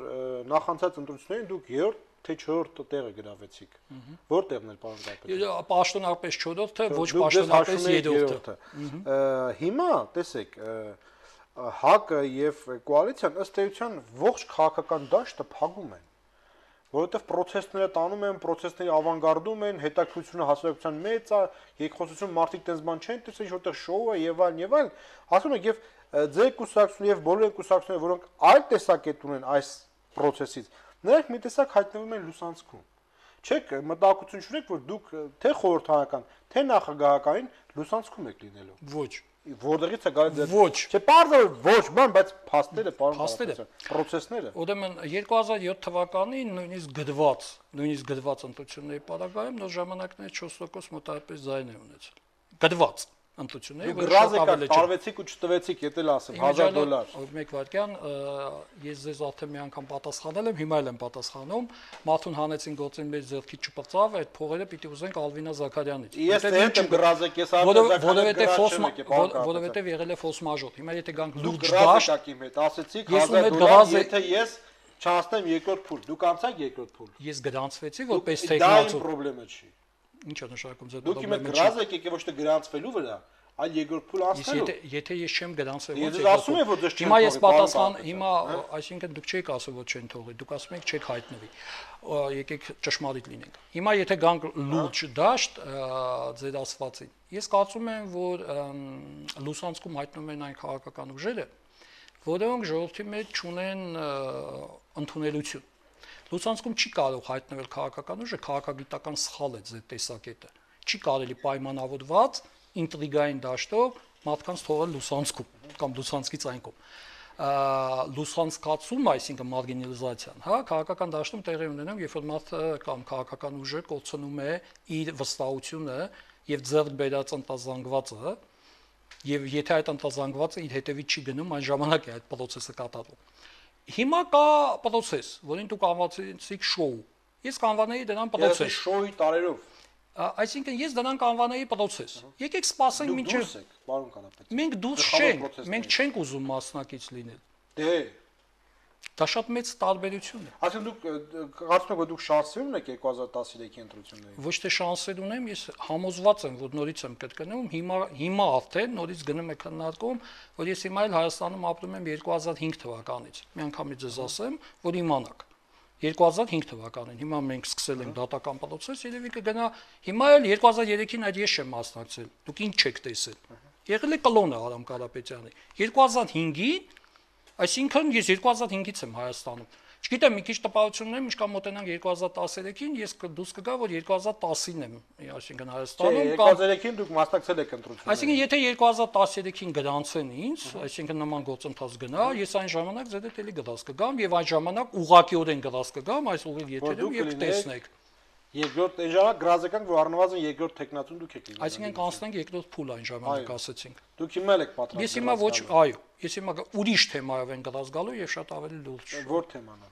նախանցած ընտրություններին դուք 3-րդ թե 4-րդ տեղը գրավեցիք։ Որտեղն էր, պարոն Կարապետյան։ Պաշտոնապես 4-րդը, ոչ պաշտոնապես 3-րդը։ Հիմա, տեսեք, ՀԱԿ-ը եւ կոալիցիան ըստ էության ողջ քաղաքական դաշտը փակում են, որովհետեւ process-ները տանում են, process-ների ավանգարդում են, հետաքրքրությունը հասարակության մեծ է, երկխոսություն մարդիկ տես բան չեն տեսել, ինչ որտեղ շոու է եւ այլն, ասում եք եւ ձեր կուսակցությունը եւ բոլոր կուսակցությունները, որոնք այլ տեսակետ ունեն այս process-ից, նրանք մի տեսակ հայտնվում են լուսանցքում։ Չեք մտահոգություն չունեք, որ դուք թե խորհրդարական, թե նախագահականին լուսանցքում եք լինելու։ Ոչ։ Որտեղից է գալիս ձեր։ Ոչ։ Չէ, բարձը ոչ, բան, բայց փաստերը, պարոն Կարապետյան, process-ները։ Ուրեմն 2007 թվականին նույնիսկ գդված ընտրությունների պարագայում նոր ժամանակների 4% մոտավորապես ձայն է ունեցել։ Գդված ընտրությունների, որ շատ ավելի չէ։ Տարվեցիք ու չտվեցիք, եթե ասեմ $1000։ Մեկ վայրկյան, ես ձեզ արդեն մի անգամ պատասխանել եմ, հիմա էլ եմ պատասխանում, մարդուն հանեցին գործին մեջ ձեռքի չպրծավ, այդ փողերը պիտի ուզենք Ալվինա Զաքարյանից։ Ես դեռ գրազեք, ես որովհետև եղել է ֆորս մաժոր։ Հիմա եթե գանք լուրջ դաշտ իմ հետ, ասեցիք $1000, եթե ես չանցնեմ երկրորդ փուլ, դուք անցաք երկրորդ փուլ։ Ես գրանցվեցի որպես տեխնացու։ Դա պրոբլեմը չի։ Ինչ է նշանակում ձեր դուք իմ գրազեք եկեք ոչ թե գրանցվելու վրա, այլ երկրորդ փուլ անցնելու։ Եթե ես չեմ գրանցվել, ոնց է։ Ես ասում եմ, որ դες չեմ։ Հիմա ես պատասխան, հիմա, այսինքն դուք չեք ասում, որ չեն թողի, դուք ասում եք չեք հայտնվի։ Եկեք ճշմարիտ լինենք։ Հիմա եթե գանք լուրջ դաշտ ձեր ասվածին, ես կարծում եմ, որ լուսանցքում հայտնվում են այն քաղաքական ուժերը, որոնք ժողովրդի մեջ ունեն ընդունելություն։ Լուսանցքում չի կարող հայտնվել քաղաքական ուժը, քաղաքագիտական սխալ է ձեր տեսակետը։ Չի կարելի պայմանավորված ինտրիգային դաշտով մարդկանց թողել լուսանցքում կամ լուսանցքից այն կողմ։ Լուսանցկացում, այսինքն մարգինալիզացիան, հա, քաղաքական դաշտում տեղի ունենում, երբ որ մարդը կամ քաղաքական ուժը կորցնում է իր վստահությունը եւ ձեռք բերած ընտազանգվածը, եւ եթե այդ ընտազանգվածը իր հետևից չի գնում, այն ժամանակ է այդ process-ը կատարվում։ Հիմա կա process, որին դուք անվանեցիք շոու։ Ես կանվանեի դրան process։ Ես շոուի տարերով։ Այսինքն ես դրան կանվանեի process։ Եկեք սպասենք մինչև պարոն Կարապետյան։ Մենք դուրս չենք, մենք չենք ուզում մասնակից լինել։ Դե դա շատ մեծ տարբերություն է։ Այսինքն դուք կարծում եք, որ դուք շանսեր ունեք 2013-ի ընտրություններին։ Ոչ թե շանսեր ունեմ, ես համոզված եմ, որ նորից եմ կրկնում, հիմա արդեն նորից գնում եք քննարկում, որ ես հիմա էլ Հայաստանում ապրում եմ 2005 թվականից։ Մի անգամից ձեզ ասեմ, որ իմանաք։ 2005 թվականին հիմա մենք սկսել ենք դատական process, երևի կգնա հիմա էլ 2003-ին այդ ես չեմ մասնակցել։ Դուք ինչ չեք տեսել։ Եղել է կլոնը Արամ Կարապետյանի։ 2005-ին Այսինքն ես 2005-ից եմ Հայաստանում։ Չգիտեմ, մի քիչ տպավորություն ունեմ, ինչ կամ մոտենանք 2013-ին, ես դուրս կգա, որ 2010-ին եմ, այսինքն Հայաստանում կամ 2003-ին դուք մասնակցել եք ընտրություններին։ Այսինքն եթե 2013-ին գրանցեն ինձ, այսինքն նման գործընթաց գնա, ես այն ժամանակ ձեզ հետ էլի գտած կգամ եւ այն ժամանակ ուղղակիորեն գտած կգամ այս ուղիղ եթերում եւ տեսնեք։ Երկրորդ այն ժամանակ գրազեկանք, որ առնվազն երկրորդ տեխնատուն դուք եք լինում։ Այսինքն կանցնենք երկրորդ փուլ այն ժամանակ ասեցինք։ Դուք հիմա եք պատրաստ։ Ես հիմա ոչ, այո, ես հիմա ուրիշ թեմայով են գտած գալու եւ շատ ավելի լուրջ։ Որ թեման է։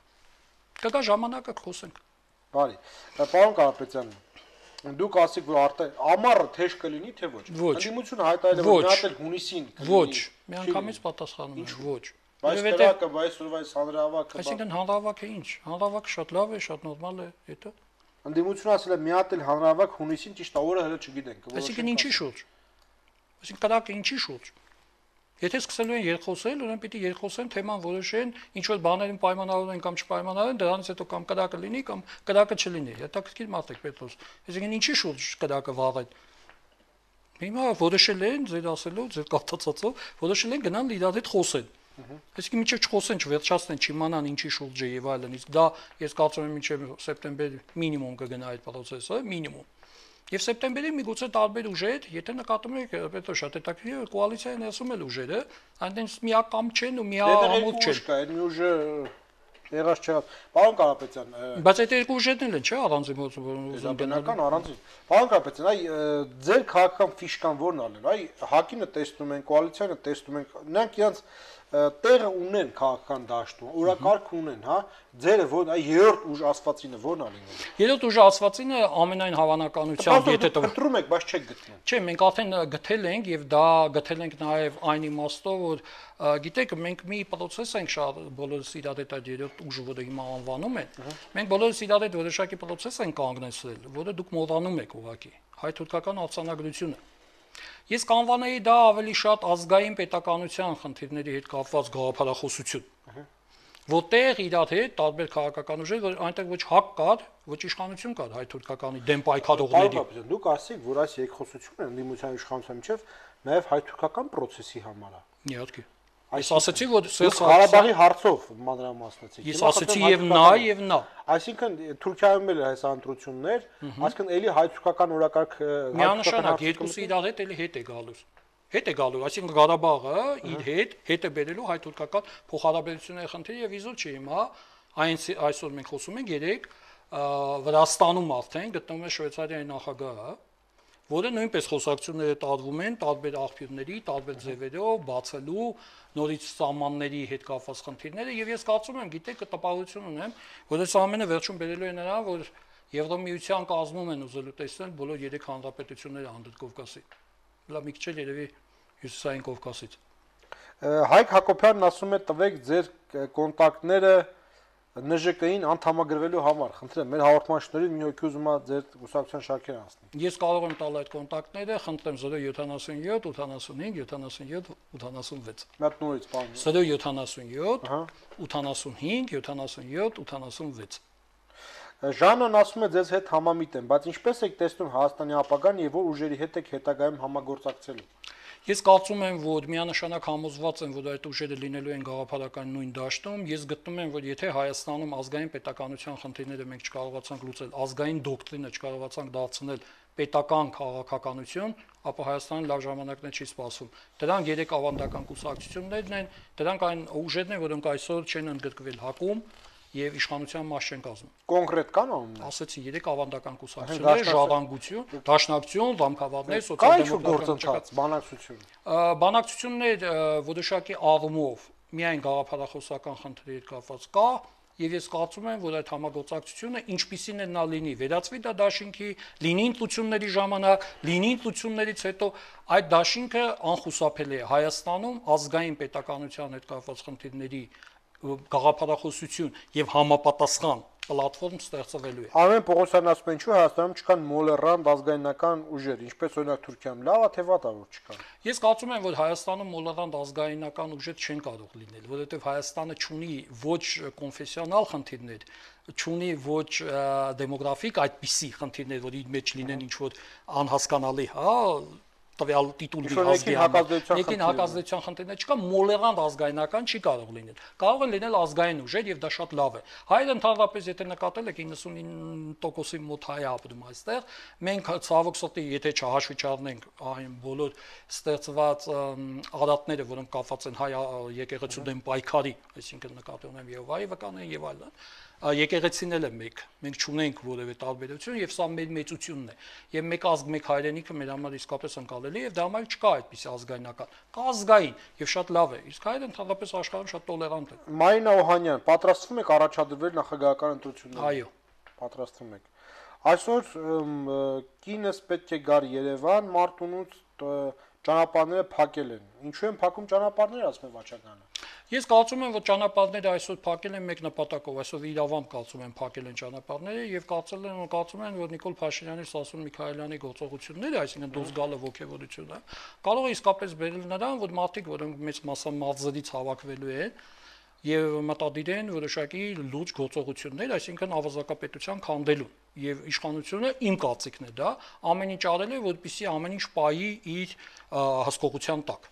Կգա ժամանակը խոսենք։ Բարի։ Պարոն Կարապետյան, դուք ասիք, որ ամառը թեժ կլինի, թե ոչ։ Ընդդիմությունը հայտարարել է, որ մի հատ էլ հունիսին կլինի։ Ոչ, միանգամից պատասխանում եմ, ոչ։ Բայց դրակը, բայց հանրահավաքը։ Այսինքն հանրահավաքը ինչ։ Հանրահավաքը շատ լավ է, շատ նորմալ է, հետո։ Ընդդիմությունը ասել է մի հատ էլ հանրահավաք հունիսին, ճիշտ է, օրը հələ չգիտենք։ Այսինքն ինչի շուրջ։ Այսինքն կրակը ինչի շուրջ։ Եթե սկսելու են երկխոսել, ուրեմն պիտի երկխոսեն թեման որոշեն, ինչ որ բաներին պայմանավորեն կամ չպայմանավորեն, դրանից հետո կամ կրակը լինի կամ կրակը չլինի։ Հետաքրքիր մարդ եք Պետրոս։ Այսինքն ինչի շուրջ կրակը վառեն։ Հիմա որոշել են ձեր ասելով, ձեր կապտացածով, որոշել են գնան իրար հետ խոսեն։ Այսինքն միջև չխոսեն, չվերջացնեն, չիմանան ինչի շուրջ է եւ այլն, իսկ դա ես կարծում եմ մինչև սեպտեմբեր մինիմում կգնա այդ process-ը, մինիմում։ Եվ սեպտեմբերի միգուցե տարբեր ուժեր, եթե նկատում եք, Պետրոս շատ հետաքրքիր է, կոալիցիային ասում էլ ուժերը, այնտենց միակամ չեն ու միահամուտ չեն։ Դա այն ուժը եղած չեղած։ Պարոն Կարապետյան, բայց այդ երկու ուժերն էլ են, չէ՞, առանձին ուզում բնական առանձին։ Պարոն Կարապետյան, այ ձեր քաղաքական ֆիշկան ո՞րն ալել։ Այ հակինը տեսնում են, կոալիցիանը տեսնում են, նրանք իրենց տեղը ունեն քաղաքական դաշտում, օրակարգ ունեն, հա, ձերը որ այ երրորդ ուժ ասվածինը ո՞րն է լինում։ Երրորդ ուժը ասվածինը ամենայն հավանականությամբ եթե ընտրում եք, բայց չեք գտնում։ Չէ, մենք արդեն գտել ենք եւ դա գտել ենք նաեւ այն իմաստով, որ գիտեք, մենք մի process ենք շատ բոլորս իրար հետ այդ երրորդ ուժը, որը հիմա անվանում են, մենք բոլորս իրար հետ որոշակի process ենք կանգնեցրել, որը դուք մոռանում եք ուղղակի, հայ-թուրքական արձանագրությունը։ Ես կանվանեի դա ավելի շատ ազգային պետականության խնդիրների հետ կապված գաղափարախոսություն։ Որտեղ իրար հետ տարբեր քաղաքական ուժեր, որ այնտեղ ոչ հակ կար, ոչ իշխանություն կար հայ-թուրքականի դեմ պայքարողների։ Դուք ասիք, որ այս երկխոսությունը ընդդիմության իշխանության միջև նաև հայ-թուրքական process-ի համար է։ Իհարկե։ Ես ասացի, որ Ղարաբաղի հարցով մանրամասնեցիք։ Ես ասացի եւ նա։ Այսինքն Թուրքիայում էլ այս ընտրություններ, այսինքն էլի հայ-թուրքական օրակարգ միանշանակ երկուսը իրար հետ էլի հետ է գալու։ Հետ է գալու, այսինքն Ղարաբաղը իր հետ է բերելու հայ-թուրքական փոխհարաբերությունների խնդիրը եւ իզուր չի հիմա այսօր մենք խոսում ենք 3 Վրաստանում արդեն գտնվում է Շվեյցարիայի նախագահը, որը նույնպես խոսակցությունները տարվում են տարբեր աղբյուրների, տարբեր ձևերով, բացելու նորից սահմանների հետ կապված խնդիրները եւ ես կարծում եմ, գիտեք, տպավորություն ունեմ, որ այս ամենը վերջում բերելու է նրան, որ Եվրոմիության կազմում են ուզելու տեսնել բոլոր 3 հանրապետությունները Անդրդ Կովկասի։ Լավ մի քիչ էլ երևի Հյուսիսային Կովկասից։ Հայկ Հակոբյանն ասում է տվեք ձեր կոնտակտները ՆԺԿ-ին անդամագրվելու համար։ Խնդրեմ, մեր հաղորդման շնորհիվ մի հոգի ուզում է ձեր կուսակցության շարքերը անցնել։ Ես կարող եմ տալ այդ կոնտակտները, խնդրեմ 077 85 77 86։ Մատ նորից, պարոն։ 077 85 77 86։ Ժանն ասում է ձեզ հետ համամիտ եմ, բայց ինչպես եք տեսնում Հայաստանի ապագան եւ որ ուժերի հետ եք հետագայում համագործակցելու։ Ես կարծում եմ, որ միանշանակ համոզված եմ, որ այդ ուժերը լինելու են գաղափարական նույն դաշտում։ Ես գտնում եմ, որ եթե Հայաստանում ազգային պետականության խնդիրները մենք չկարողացանք լուծել, ազգային դոկտրինը չկարողացանք դարձնել պետական քաղաքականություն, ապա Հայաստանը լավ ժամանակներ չի սպասում։ Դրանք 3 ավանդական կուսակցություններն են, դրանք այն ուժերն են, որոնք այսօր չեն ընդգրկվել ՀԱԿ-ում եւ իշխանության մաս չեն կազմում։ Կոնկրետ կան անուններ։ Ասեցի 3 ավանդական կուսակցություններ՝ Ժառանգություն, Դաշնակցություն, Ռամքավարներ, Սոցիալ-դեմոկրատ բանակցություն։ Բանակցություններ որոշակի առումով միայն գաղափարախոսական խնդրերի հետ կապված կա, եւ ես կարծում եմ, որ այդ համագործակցությունը ինչպիսին է նա լինի, վերածվի դա դաշինքի, լինի ընտրությունների ժամանակ, լինի ընտրություններից հետո այդ դաշինքը անխուսափելի է Հայաստանում ազգային պետականության հետ կապված խնդիրների գաղափարախոսություն եւ համապատասխան պլատֆորմ ստեղծվելու է։ Արմեն Պողոսյանն ասում է, ինչու Հայաստանում չկան մոլեռանդ ազգայնական ուժեր, ինչպես օրինակ Թուրքիայում, լավ է թե վատ է որ չկան։ Ես կարծում եմ, որ Հայաստանում մոլեռանդ ազգայնական ուժեր չեն կարող լինել, որովհետեւ Հայաստանը չունի ոչ կոնֆեսիոնալ խնդիրներ, չունի ոչ դեմոգրաֆիկ այդպիսի խնդիրներ, որ իր մեջ լինեն ինչ որ անհասկանալի, հա, տվյալ տիտուլի Եկին հակազդեցության խնդիրներ չկա, մոլերանտ ազգայնական չի կարող լինել։ Կարող է լինել ազգային ուժեր եւ դա շատ լավ է։ Հայերը ընդհանրապես եթե նկատել եք 99%-ի մոտ հայ ապրում այստեղ, մենք ցավոք սրտի եթե չհաշվի չառնենք այն բոլոր ստեղծված արատները, որոնք կապված են հայ եկեղեցու դեմ պայքարի, այսինքն նկատի ունեմ Եհովայի վկաներ եւ այլն, եկեղեցին էլ է մեկ, մենք չունենք որևէ տարբերություն եւ սա մեր մեծությունն է։ Եվ մեկ ազգ, մեկ հայրենիքը մեր համար իսկապես ընկալելի եւ դա համար չկա այդպիսի ազգայնական։ Կա ազգային եւ շատ լավ է։ Իսկ հայերը ընդհանրապես աշխարհում շատ տոլերանտ են։ Մարինա Օհանյան, պատրաստվում եք առաջադրվել նախագահական ընտրություններին։ Այո։ Պատրաստվում եք։ Այսօր կինս պետք է գար Երևան, Մարտունուց ճանապարհները փակել են։ Ինչու են փակում ճանապարհները, ասում է Վաչականը։ Ես կարծում եմ, որ ճանապարհները այսօր փակել են մեկ նպատակով, այսօր իրավամբ կարծում եմ փակել են ճանապարհները եւ կարծում են, որ Նիկոլ Փաշինյանի, Սասուն Միքայելյանի գործողությունները, այսինքն դուրս գալը ողջևորությունը, կարող է իսկապես բերել նրան, որ մարդիկ, որոնք մեծ մասամարզերից հավաքվելու են եւ մտադիր են որոշակի լուրջ գործողություններ, այսինքն ավազակապետության քանդելու եւ իշխանությունը իմ կարծիքն է դա ամեն ինչ արել է, որպեսզի ամեն ինչ պայի իր հսկողության տակ։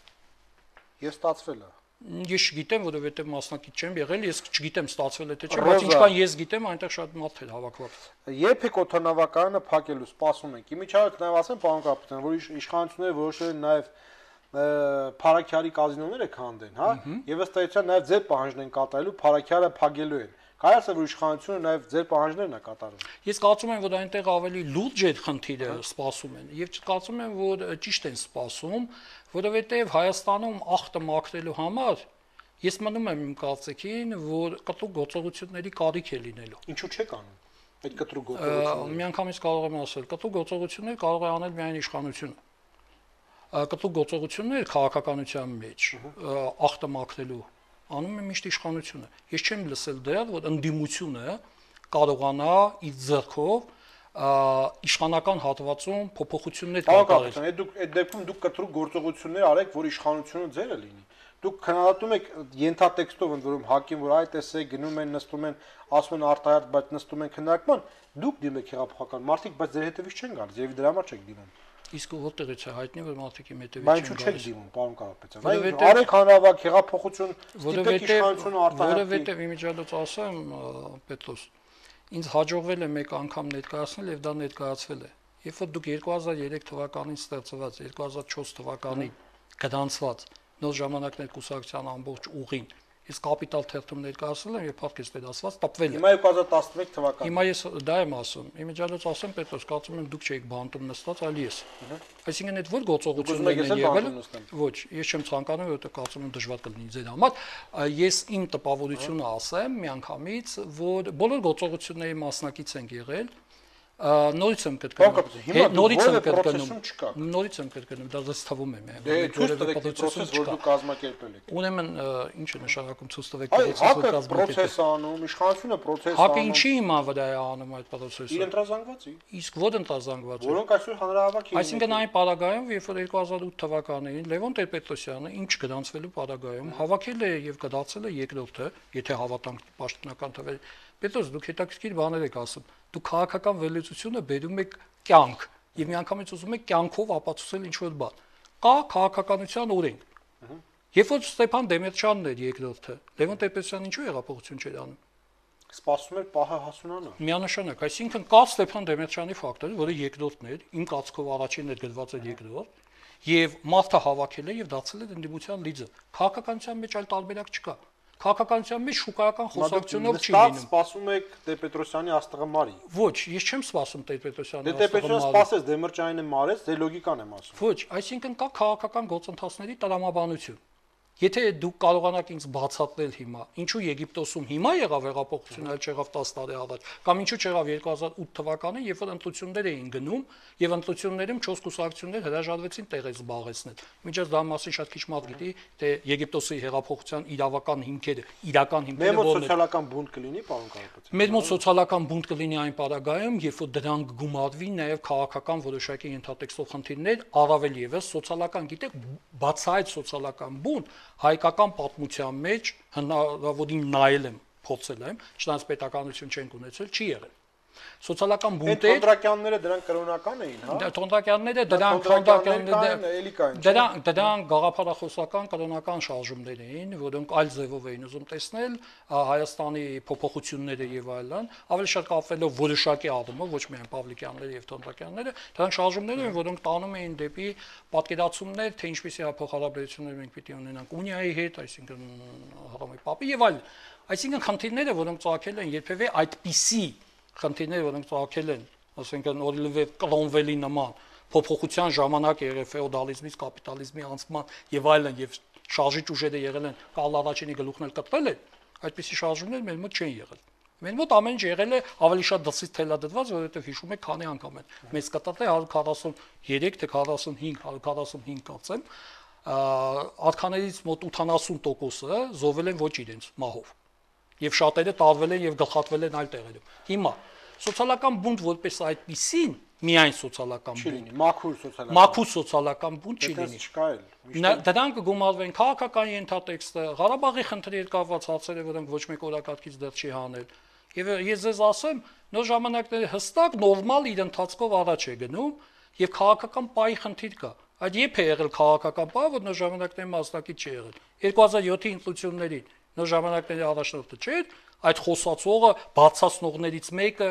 Եվ ստացվել է։ Ես չգիտեմ, որովհետեւ մասնակից չեմ եղել, ես չգիտեմ ստացվել է թե չէ, բայց ինչքան ես գիտեմ, այնտեղ շատ մարդ էր հավաքված։ Երբ է օդանավակայանը փակելու, սպասում ենք։ Իմիջիայլոց նաեւ ասեմ, պարոն կապիտան, որ իշխանությունները որոշել են նաեւ Փարաքյարի կազինոները քանդեն, հա, եւ ըստ էության նաեւ ձեր պահանջն են կատարելու, Փարաքյարը փակելու են։ Կարծես որ իշխանությունը նաեւ ձեր պահանջներն է կատարում։ Ես կարծում եմ, որ այնտեղ ավելի լուրջ է խնդիրը սպասում են եւ կարծում եմ, որ ճիշտ են սպասում, որովհետեւ Հայաստանում ախտը մաքրելու համար ես մնում եմ իմ կարծիքին, որ կտրուկ գործողությունների կարիք է լինելու։ Ինչու՞ չեք անում այդ կտրուկ գործողությունները։ Միանգամից կարող եմ ասել, կտրուկ գործողություններ կարող է անել միայն իշխանությունը։ Կտրուկ գործողություններ քաղաքականության մեջ ախտը մաքրելու անում է միշտ իշխանությունը։ Ես չեմ լսել դեռ, որ ընդդիմությունը կարողանա իր ձեռքով իշխանական հատվածում փոփոխություններ կատարել։ Այդ դեպքում դուք կտրուկ գործողություններ արեք, որ իշխանությունը ձերը լինի։ Դուք քննադատում եք ենթատեքստով ընդ որում հակին, որ այ տեսեք գնում են, նստում են, ասում են արտահայտ, բայց նստում են քննարկման, դուք դիմեք հեղափոխական մարդիկ, բայց ձեր հետևից չեն գալիս, եւ դրա համար չեք դիմում։ Իսկ որտեղից է հայտնի, որ մարդիկ իմ հետևից չեն գալիս։ Բայց ինչու չեք դիմում, պարոն Կարապետյան։ Արեք հանրավակ հեղափոխություն, դիտեք իշխանությունը արտահայտի։ Որովհետեւ իմիջիայլոց ասեմ, Պետրոս, ինձ հաջողվել է մեկ անգամ ներկայացնել եւ դա ներկայացվել է։ Երբ որ դուք 2003 թվականին ստեղծված, 2004 թվականին գրանցված նոր ժամանակներ կուսակցության ամբողջ ուղին Ես կապիտալ թերթում ներկայացրել եմ եւ փառքից դասված տպվել է։ Հիմա 2011 թվականին։ Հիմա ես դա եմ ասում։ Իմիջիայլոց ասեմ Պետրոս, կարծում եմ դուք չէիք բանտում նստած, այլ ես։ Այսինքն այդ որ գործողություններն են եղել։ Ոչ, ես չեմ ցանկանում, որովհետեւ կարծում եմ դժվար կլինի ձեր համար։ Ես իմ տպավորությունը ասեմ միանգամից, որ բոլոր գործողությունների մասնակից ենք եղել։ Նորից եմ կրկնում։ Նորից եմ կրկնում, դա դες թվում է միայն։ Ցույց տվեք process, որ դուք կազմակերպել եք։ Ուրեմն ինչ է նշանակում ցույց տվեք process, որ կազմակերպել։ Process անում, իշխանությունը process անում։ Հակը ինչի հիմա վրա է անում այդ process-ը։ Իր ընտրազանգվածի։ Իսկ ո՞ր ընտրազանգված է։ Որոնք այսօր հանրահավաք են։ Այսինքն այն պարագայում, երբ որ 2008 թվականին Լևոն Տեր-Պետրոսյանը ինչ գրանցվելու պարագայում հավաքել է եւ կդարձել է երկրորդը, եթե հավատանք պաշտոնական թվերը։ Պետրոս, դուք հետաքրքիր բաներ եք ասում։ Դուք քաղաքական վերլուծությունը բերում եք կյանք եւ միանգամից ուզում եք կյանքով ապացուցել ինչ որ բան։ Կա քաղաքականության օրենք։ Երբ որ Ստեփան Դեմիրճյանն էր երկրորդը, Լևոն Տեր-Պետրոսյանն ինչու եղափոխություն չէր անում։ Սպասում էր պահը հասունանա։ Միանշանակ, այսինքն կա Ստեփան Դեմիրճյանի ֆակտորը, որը երկրորդն էր, իմ կարծիքով առաջինն էր գրված էր երկրորդ, եւ մարդը հավաքել է եւ դարձել է ընդդիմության լիդեր։ Քաղաքականության մեջ այլ տարբերակ չկա։ Քաղաքականության մեջ շուկայական խոսակցությունով չի լինում։ Սպասում եք Տեր-Պետրոսյանի աստղը մարի։ Ոչ, ես չեմ սպասում Տեր-Պետրոսյանի աստղը մարի։ Տեր-Պետրոսյանը սպասեց, Դեմիրճյանին մարեց, դե լոգիկան եմ ասում։ Ոչ, այսինքն կա քաղաքական գործընթացների տրամաբանություն։ Եթե դուք կարողանաք ինձ բացատրել հիմա, ինչու Եգիպտոսում հիմա եղավ հեղափոխություն, այլ չեղավ 10 տարի առաջ, կամ ինչու չեղավ 2008 թվականին, երբ որ ընտրություններ էին գնում, եւ ընտրություններում 4 կուսակցություններ հրաժարվեցին տեղից զբաղեցնել։ Միջից դա մասին շատ քիչ մարդ գիտի, թե Եգիպտոսի հեղափոխության իրական հիմքերը որն են։ Մեր մոտ սոցիալական բունտ կլինի, պարոն Կարապետյան։ Մեր մոտ սոցիալական բունտ կլինի այն պարագայում, երբ որ դրանք գումարվի նաեւ քաղաքական որոշակի ենթատեքստով խնդիրներ, առավել եւս սոցիալական, գիտեք, բացահայտ սոցիալական բունտ հայկական պատմության մեջ հնարավորին նայել եմ, փորձել եմ, չնայած պետականություն չենք ունեցել, չի եղել։ Սոցիալական Այդ բունտեր Թոնդրակյանները դրանք կրոնական էին, հա։ Թոնդրակյանները դրանք գաղափարախոսական կրոնական շարժումներ էին, որոնք այլ ձևով էին ուզում տեսնել Հայաստանի փոփոխությունները եւ այլն, ավելի շատ կապվելով որոշակի առումով, ոչ միայն Պավլիկյանները եւ Թոնդրակյանները, դրանք շարժումներ են, որոնք տանում էին դեպի պատկերացումներ, թե ինչպիսի փոխհարաբերություններ մենք պիտի ունենանք Ունիայի հետ, այսինքն Հռոմի Պապի եւ այլն։ Այսինքն խնդիրները, որոնք ծագել են երբևէ այդպիսի խնդիրները, որոնք ծագել են, ասենք Օրիլիվեր Կրոնվելի նման փոփոխության ժամանակ եղել ֆեոդալիզմից կապիտալիզմի անցման եւ այլն եւ շարժիչ ուժերը եղել են Կարլ Առաջինի գլուխն էլ կտրել են, այդպիսի շարժումներ մեր մոտ չեն եղել։ Մեր մոտ ամեն ինչ եղել է ավելի շատ դրսից թելադրված, որովհետեւ հիշում եք քանի անգամ են մեծ կտրել 143 թե 45, 145 կարծեմ, արքաներից մոտ 80%-ը զոհվել են ոչ իրենց մահով։ Եվ շատերը տարվել են եւ գլխատվել են այլ տեղերում։ Հիմա սոցիալական բունտ որպես այդպիսին միայն սոցիալական բունտ, մաքուր սոցիալական բունտ չի լինի։ Դրանք կգումարվեն քաղաքական ենթատեքստը, Ղարաբաղի խնդրի հետ կապված հարցերը, որոնք ոչ մեկ օրակարգից դեռ չի հանել։ Եվ ես ձեզ ասեմ, նոր ժամանակների հստակ նորմալ իր ընթացքով առաջ է գնում եւ քաղաքական պայի խնդիր կա։ Այդ երբ է եղել քաղաքական պայը, որ նոր ժամանակների մասնակից չի եղել։ 2007-ի ինքնություններին նոր ժամանակների առաջնորդը չէր, այդ խոսացողը բացացնողներից մեկը,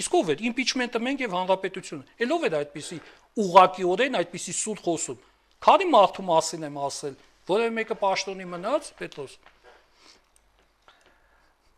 իսկ ով էր իմպիչմենտը մենք եւ հանրապետությունը։ Ելով էր այդպիսի ուղղակիորեն այդպիսի սուտ խոսում։ Քանի մարդու մասին եմ ասել, որևէ մեկը պաշտոնի մնաց, Պետրոս։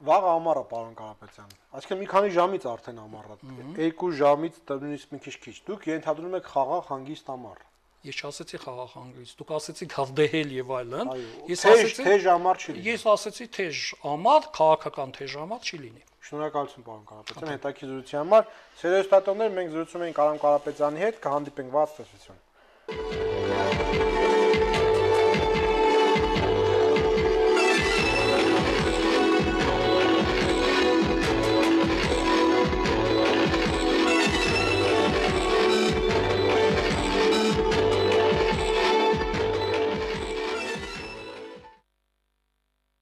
Վաղ ամառը, պարոն Կարապետյան։ Այսինքն մի քանի ժամից արդեն ամառը։ 2 ժամից նույնիսկ մի քիչ։ Դուք ենթադրում եք խաղաղ հանգիստ ամառ։ Ես չասեցի խաղաղ հանգիստ, դուք ասեցիք հավդեհել եւ այլն։ Ես ասեցի թեժ ամառ չի լինի։ Ես ասեցի թեժ ամառ, քաղաքական թեժ ամառ չի լինի։ Շնորհակալություն, պարոն Կարապետյան, հետաքրքրության համար։ Սերիոս տատոներ, մենք զրուցում ենք Արամ Կարապետյանի հետ, կհանդիպենք վաղ ցտեսություն։